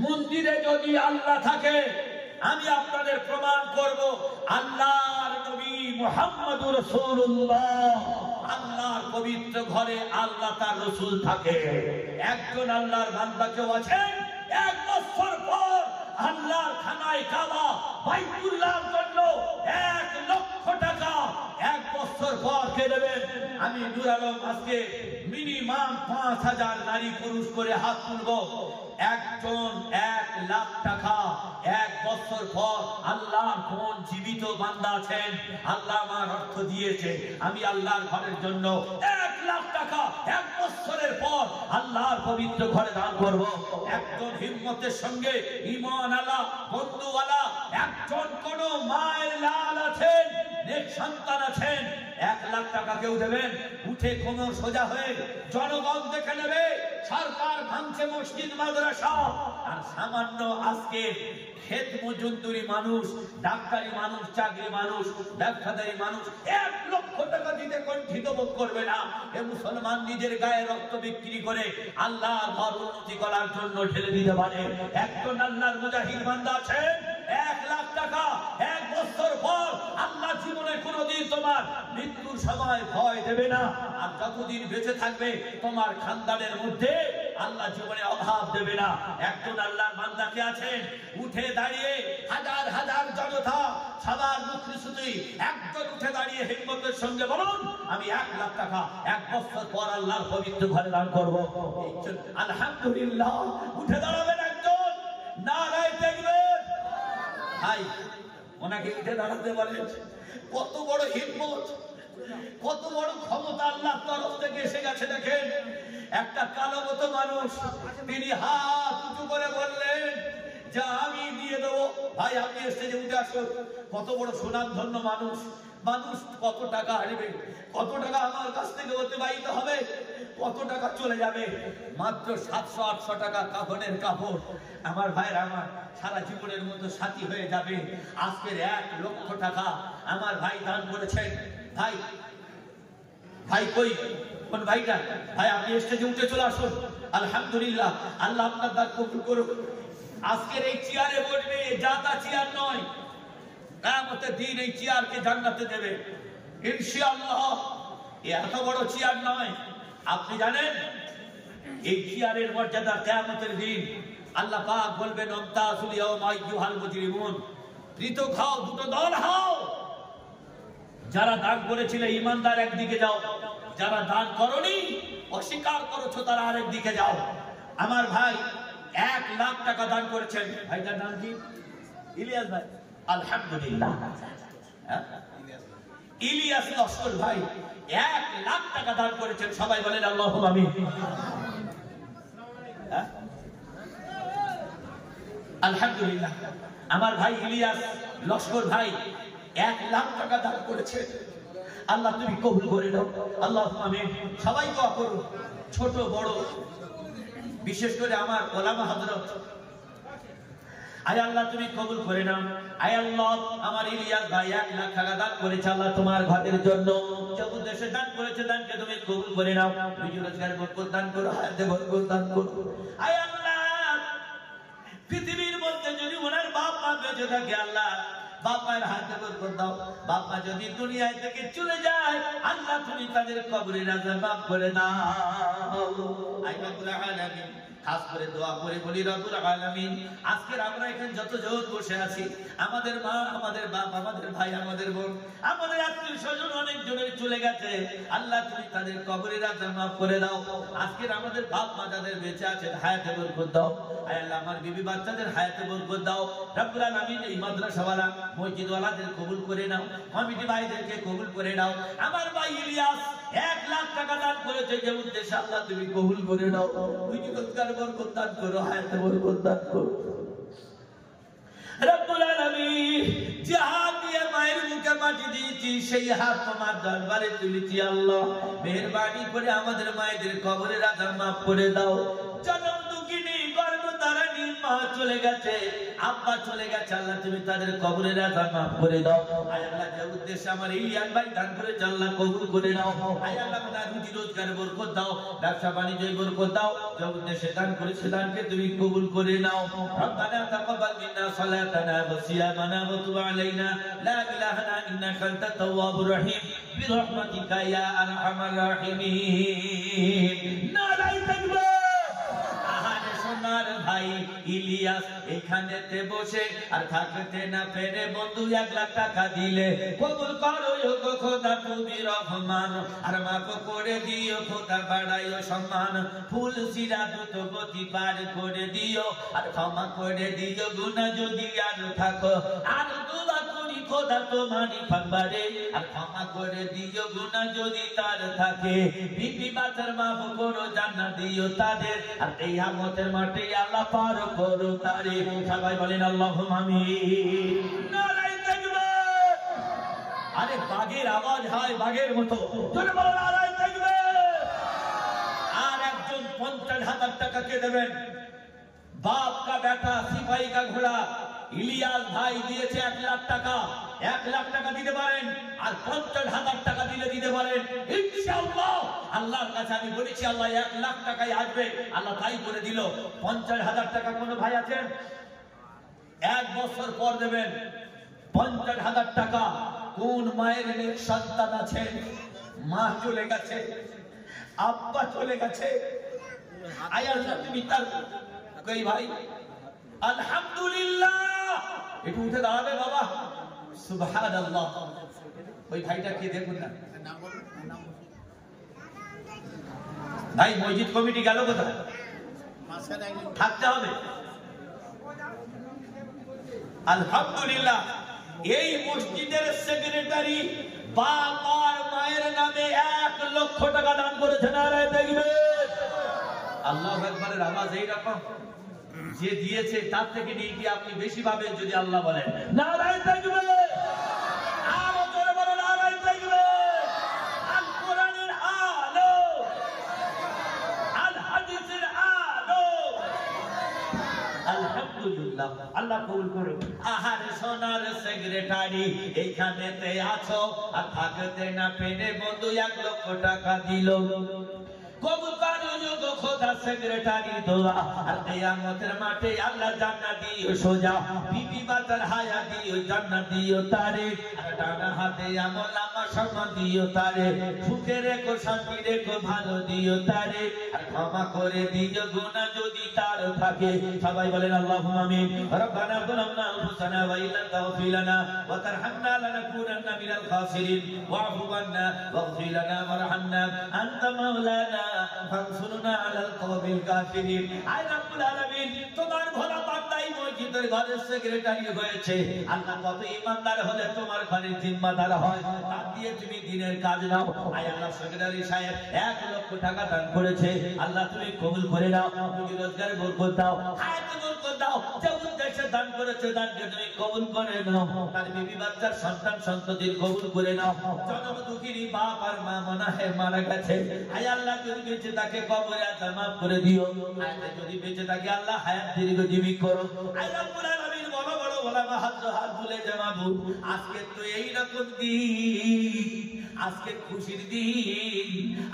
মন্দিরে যদি আল্লাহ থাকে, আমি আপনাদের প্রমাণ করব আল্লাহর নবী মুহাম্মদুর রাসূলুল্লাহ, আল্লাহর পবিত্র ঘরে আল্লাহ তার রাসূল থাকে। একজন আল্লাহর বান্দা কেউ আছেন এক বছর পর আল্লাহর খানায় কাবা বাইতুল্লাহর জন্য 1 লক্ষ টাকা এক বছর পর কে দেবেন? আমি নূর আলম আজকে মিনিমাম 5000 নারী পুরুষ করে হাত তুলব। একজন 1 লাখ টাকা এক বছর পর আল্লাহর কোন জীবিত বান্দা আছেন? আল্লাহ আমার অর্থ দিয়েছে, আমি আল্লাহর ঘরের জন্য 1 লাখ টাকা এক বছরের পর আল্লাহর পবিত্র ঘরে দান করব। একজন হিম্মতের সঙ্গে ঈমান আলা বন্ধু আলা একজন কোন মায়ের লাল আছেন, নেক সন্তান আছেন, 1 লাখ টাকা কেউ দেবেন? উঠে কোমর সোজা হয়ে জনগণ দেখে নেবে সরকার ভাঙছে মসজিদ মাদ্রাসা, আর সামান্য আজকে ক্ষেত মজুরি মানুষ, ডাক্তারি মানুষ, চাকরি মানুষ, ব্যবসাদারি মানুষ 1 লক্ষ টাকা দিতে কণ্ঠিত বোধ করবে না। এ মুসলমান নিজের গায়ে রক্ত বিক্রি করে আল্লাহর ঘর উন্নতি করার জন্য ঢেলে দিতে পারে। একজন আল্লাহর মুজাহিদ বান্দা আছেন, 1 লাখ টাকা এক বছর পর আল্লাহ জীবনে কোনোদিন তোমার মৃত্যুর সময় ভয় দেবে না, আর যতদিন বেঁচে থাকবে তোমার খানদানের মধ্যে আল্লাহ জীবনে অভাব দেবে না। একজন আল্লাহর বান্দাকে আছেন, উঠে দাঁড়িয়ে হাজার হাজার জনতা সবার মুখে শুধু একজন উঠে দাঁড়িয়ে হিম্মতের সঙ্গে বলুন, আমি 1 লাখ টাকা এক বছর পর আল্লাহর পবিত্র ঘরে দান করব। আলহামদুলিল্লাহ, উঠে দাঁড়াবেন একজন, নারায়ে তাকবীর। ভাই ওনাকে উঠে দাঁড়াতে বলেন, কত বড় হিম্মত, কত বড় ক্ষমতা আল্লাহর তরফ থেকে এসে গেছে। দেখেন একটা কালো মতো মানুষ, তিনি হাত উঁচু করে বললেন যা আমি দিয়ে দেবো। ভাই আপনি স্টেজে উঠে আসুন। কত বড় সুনামধন্য মানুষ, মানুষ কত টাকা হারিবে, কত টাকা আমার কাছ থেকে অতিবাহিত হবে, কত টাকা চলে যাবে। মাত্র 700-800 টাকা কাফনের কাপড় আমার ভাইয়ের আমার সারা জীবনের মতো সাথী হয়ে যাবে। আজকের 1 লক্ষ টাকা আমার ভাই দান করেছেন। ভাই ভাই কই কোন ভাইটা? ভাই আপনি স্টেজে উঠে চলে আসুন। আলহামদুলিল্লাহ, আল্লাহ আপনার দান কবুল করুন। আজকের এই চেয়ারে বসবে, জাতা চেয়ার নয়, কিয়ামতের দিন এই চেয়ারকে জান্নাতে দেবে ইনশাআল্লাহ। এত বড় চেয়ার নয়, আপনি জানেন এই চেয়ারের মর্যাদা কিয়ামতের দিন আল্লাহ পাক বলবেন আমতাসুল ইয়াওমা আইয়ুহাল মুজরিমুন, পৃথক হও, দুটো দল হও। যারা দান করেছিলে ঈমানদার একদিকে যাও, যারা দান করনি অস্বীকার করেছো তারা আরেক দিকে যাও। আমার ভাই 1 লাখ টাকা দান করেছেন। ভাইটার নাম কি? ইলিয়াস ভাই। আলহামদুলিল্লাহ, ইলিয়াস লস্কর ভাই 1 লাখ টাকা দান করেছেন। সবাই বলেন আল্লাহুম্মা আমিন। আলহামদুলিল্লাহ, আমার ভাই ইলিয়াস লস্কর ভাই 1 লাখ টাকা দান করেছে। আল্লাহ তুমি কবুল করে দাও, আল্লাহুম্মা আমিন। সবাই দোয়া করুন, ছোট বড়, বিশেষ করে আমার ওলামা হযরত, আয় আল্লাহ তুমি কবুল করে নাও। আয় আল্লাহ আমার ইলিয়াস ভাই 1 লাখ টাকা দান করেছে, আল্লাহ তোমার ঘরের জন্য যত দেশে দান করেছে দানকে তুমি কবুল করে নাও। রুজি রোজগার বরকত দান করো, হায়াতে বরকত দান করো। আয় আল্লাহ পৃথিবীর মধ্যে যদি ওনার বাপ মা বেঁচে থাকে, আল্লাহ বাপ মায়ের হাতে বরকত দাও। বাপ মা যদি দুনিয়া থেকে চলে যায়, আল্লাহ তুমি তাদের কবরের আযাব মাফ করে দাও। আয় রব্বুল আলামিন খাস করে দোয়া করে বলি রব্বুল আলামিন আজকে আমরা এখানে যত জন বসে আছি আমাদের মা আমাদের বাপ আমাদের ভাই আমাদের বোন আমাদের আত্মীয় স্বজন অনেক জনের চলে গেছে আল্লাহ তুমি তাদের কবরের আযাব মাফ করে দাও আজকে আমাদের বাপ মা যাদের বেঁচে আছে হায়াতে বরকত দাও আয় আল্লাহ আমার বিবি বাচ্চাদের হায়াতে বরকত দাও রব্বুল আলামিন এই মাদ্রাসাওয়ালা মসজিদওয়ালাদের কবুল করে নাও কমিটি ভাইদেরকে কবুল করে নাও আমার ভাই ইলিয়াস 1 লাখ টাকা দান করেছে যে উদ্দেশ্যে আল্লাহ তুমি কবুল করে নাও তুমি রোজগার বরকত দান করো হায়াতে বরকত দান করো রব্বুল আলামিন যে হাত দিয়ে মায়ের মুখে মাটি দিয়েছি সেই হাত তোমার দরবারে তুলেছি আল্লাহ মেহেরবানি করে আমাদের মায়েদের কবরের আযাব মাফ করে দাও জনম দুঃখিনী গর্ভধারিণী মা চলে গেছে আব্বা চলে গেছে আল্লাহ তুমি তাদের কবরের আযাব মাফ করে দাও আয় আল্লাহ যে উদ্দেশ্যে আমার ইলিয়াস ভাই দান করেছে আল্লাহ কবুল করে নাও আয় আল্লাহ ওনার রুজি রোজগারে বরকত দাও ব্যবসা বাণিজ্যে বরকত দাও যে উদ্দেশ্যে দান করেছে দানকে তুমি কবুল করে নাও রব্বানা তাকাব্বাল মিন্না সালাতানা ওয়া সিয়ামানা ওয়া তুব আলাইনা লা ইলাহা ইন্নাকা আনতাত তাওয়াবুর রহিম বিরহমাতিকা ইয়া আরহামার রাহিমিন নারায়ে তাকবীর সোনার ভাই ইলিয়াস এখানেতে বসে আর থাকতে না পেরে বন্ধু 1 লাখ টাকা দিলে কবুল করো গো খোদা তুমি রহমান আর মাফ করে দিও খোদা বাড়াইও সম্মান ফুল সিরা দুটো গতি পার করে দিও আর ক্ষমা করে দিও গুনাহ যদি আর থাকো আর দোয়া করি খোদা তোমারই পাকবারে আর ক্ষমা করে দিও গুনাহ যদি তার থাকে বিবি বাচ্চার মাফ করো জান্নাত দিও তাদের আর কিয়ামতের মাঠে আল্লাহ পার করো তারে সবাই বলেন আল্লাহুম্মা আমিন নারায়ে তাকবীর আরে বাগের আওয়াজ হয় বাগের মতো জোরে বলো নারায়ে তাকবীর আর একজন 50,000 টাকা কে দেবেন बाप का बेटा सिपाही का घोड़ा ইলিয়াস ভাই দিয়েছে 1 লাখ টাকা 1 লাখ টাকা দিতে পারেন আর 50,000 টাকা দিলে দিতে পারেন ইনশাআল্লাহ আল্লাহর কাছে আমি বলেছি আল্লাহ 1 লাখ টাকাই আসবে আল্লাহ তাই করে দিল 50,000 টাকা কোন ভাই আছেন 1 বছর পর দেবেন 50,000 টাকা কোন মায়ের নেক সন্তান আছে মা চলে গেছে আব্বা চলে গেছে আয়ার তুমি তার কই ভাই আলহামদুলিল্লাহ একটু উঠে দাঁড়াবে বাবা সুবহানাল্লাহ ওই ভাইটা কে দেখুন না ভাই মসজিদ কমিটি গেল কোথায় থাকতে হবে আলহামদুলিল্লাহ এই মসজিদের সেক্রেটারি বাপ আর মায়ের নামে 1 লক্ষ টাকা দান করেছে নারায়ে তাকবীর আল্লাহু আকবারের আওয়াজ এই রকম যে দিয়েছে তার থেকে নিয়ে কি আপনি বেশি পাবেন যদি আল্লাহ বলেন নারায়ে তাকবীর আর জোরে বলো নারায়ে তাকবীর আল কোরআনের আলো আল হাদিসের আলো আলহামদুলিল্লাহ আল্লাহ কবুল করুন আহার সোনার সেক্রেটারি এইখানেতে আছো আর থাকতে না পেরে বন্ধু 1 লক্ষ টাকা দিল কবুল করো গো খোদা সেক্রেটারি দোয়া আর কিয়ামতের মাঠে আল্লাহ জান্নাত দিও সোজা বিবি বাচ্চার হায়াত দিও জান্নাত দিও তারে আর ডানা হাতে আমল আমা সম্মান দিও তারে সুখে রেখো শান্তি রেখো ভালো দিও তারে আর ক্ষমা করে দিও গুনাহ যদি তার থাকে সবাই বলেন আল্লাহুম্মা আমিন রব্বানা যালামনা আনফুসানা ওয়া ইল্লাম তাগফির লানা ওয়া তারহামনা লানাকুনান্না মিনাল খাসিরিন ওয়া'ফু আন্না ওয়াগফির লানা ওয়ারহামনা আনতা মাওলানা ফানসুরনা আলাল কওমিল কাফিরিন আয় রব্বুল আলামিন তোমার ভোলা বান্দাই মসজিদের ঘরের সেক্রেটারি হয়েছে আল্লাহ কত ইমানদার হলে তোমার ঘরের জিম্মাদার হয় তার দিয়ে তুমি দিনের কাজ নাও আয় আল্লাহ সেক্রেটারি সাহেব 1 লক্ষ টাকা দান করেছে আল্লাহ তুমি কবুল করে নাও তুমি রোজগারে বরকত দাও হায়াতে বরকত দাও যে উদ্দেশ্যে দান করেছে দানকে তুমি কবুল করে নাও তার বিবি বাচ্চার সন্তান সন্ততির কবুল করে নাও জনম দুঃখিনী বাপ আর মা মনে হয় মারা গেছে আয় আল্লাহ যদি বেঁচে থাকে কবরে আযাব মাফ করে দিও আর যদি বেঁচে থাকে আল্লাহ হায়াত দীর্ঘজীবী করো আয় রব্বুল আলামিন বড় বড় ওলামা হাত তুলে জানাবো আজকে তো এই রকম দিন আজকে খুশির দিন,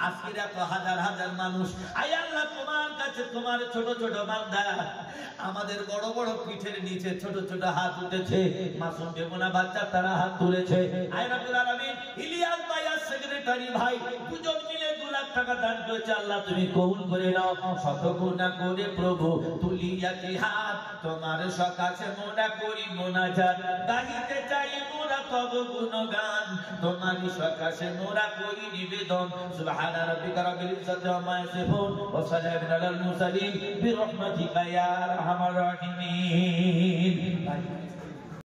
আজকের এত হাজার হাজার মানুষ আয় আল্লাহ তোমার কাছে, তোমার ছোট ছোট বান্দা আমাদের বড় বড় পিঠের নিচে ছোট ছোট হাত উঠেছে, মাসুম বেগুনা বাচ্চা তারা হাত তুলেছে। আয় রাব্বুল আলামিন ইলিয়াস ভাই আর সেক্রেটারি ভাই দুজন মিলে 2 লাখ টাকা দান করেছে, আল্লাহ তুমি কবুল করে নাও। শত গুনাহ করে প্রভু তুলিয়াছি হাত, তোমার সকাশে মোরা করি মোনাজাত, গাইতে চাই মোরা তব গুণগান, তোমারই সকাশে মোরা করি নিবেদন। সুবহানা রাব্বিকা রাব্বিল ইজ্জাতি আম্মা ইয়াসিফুন ওয়া সালামুন আলাল মুরসালিন বিরহমাতিকা ইয়া আরহামার রাহিমিন।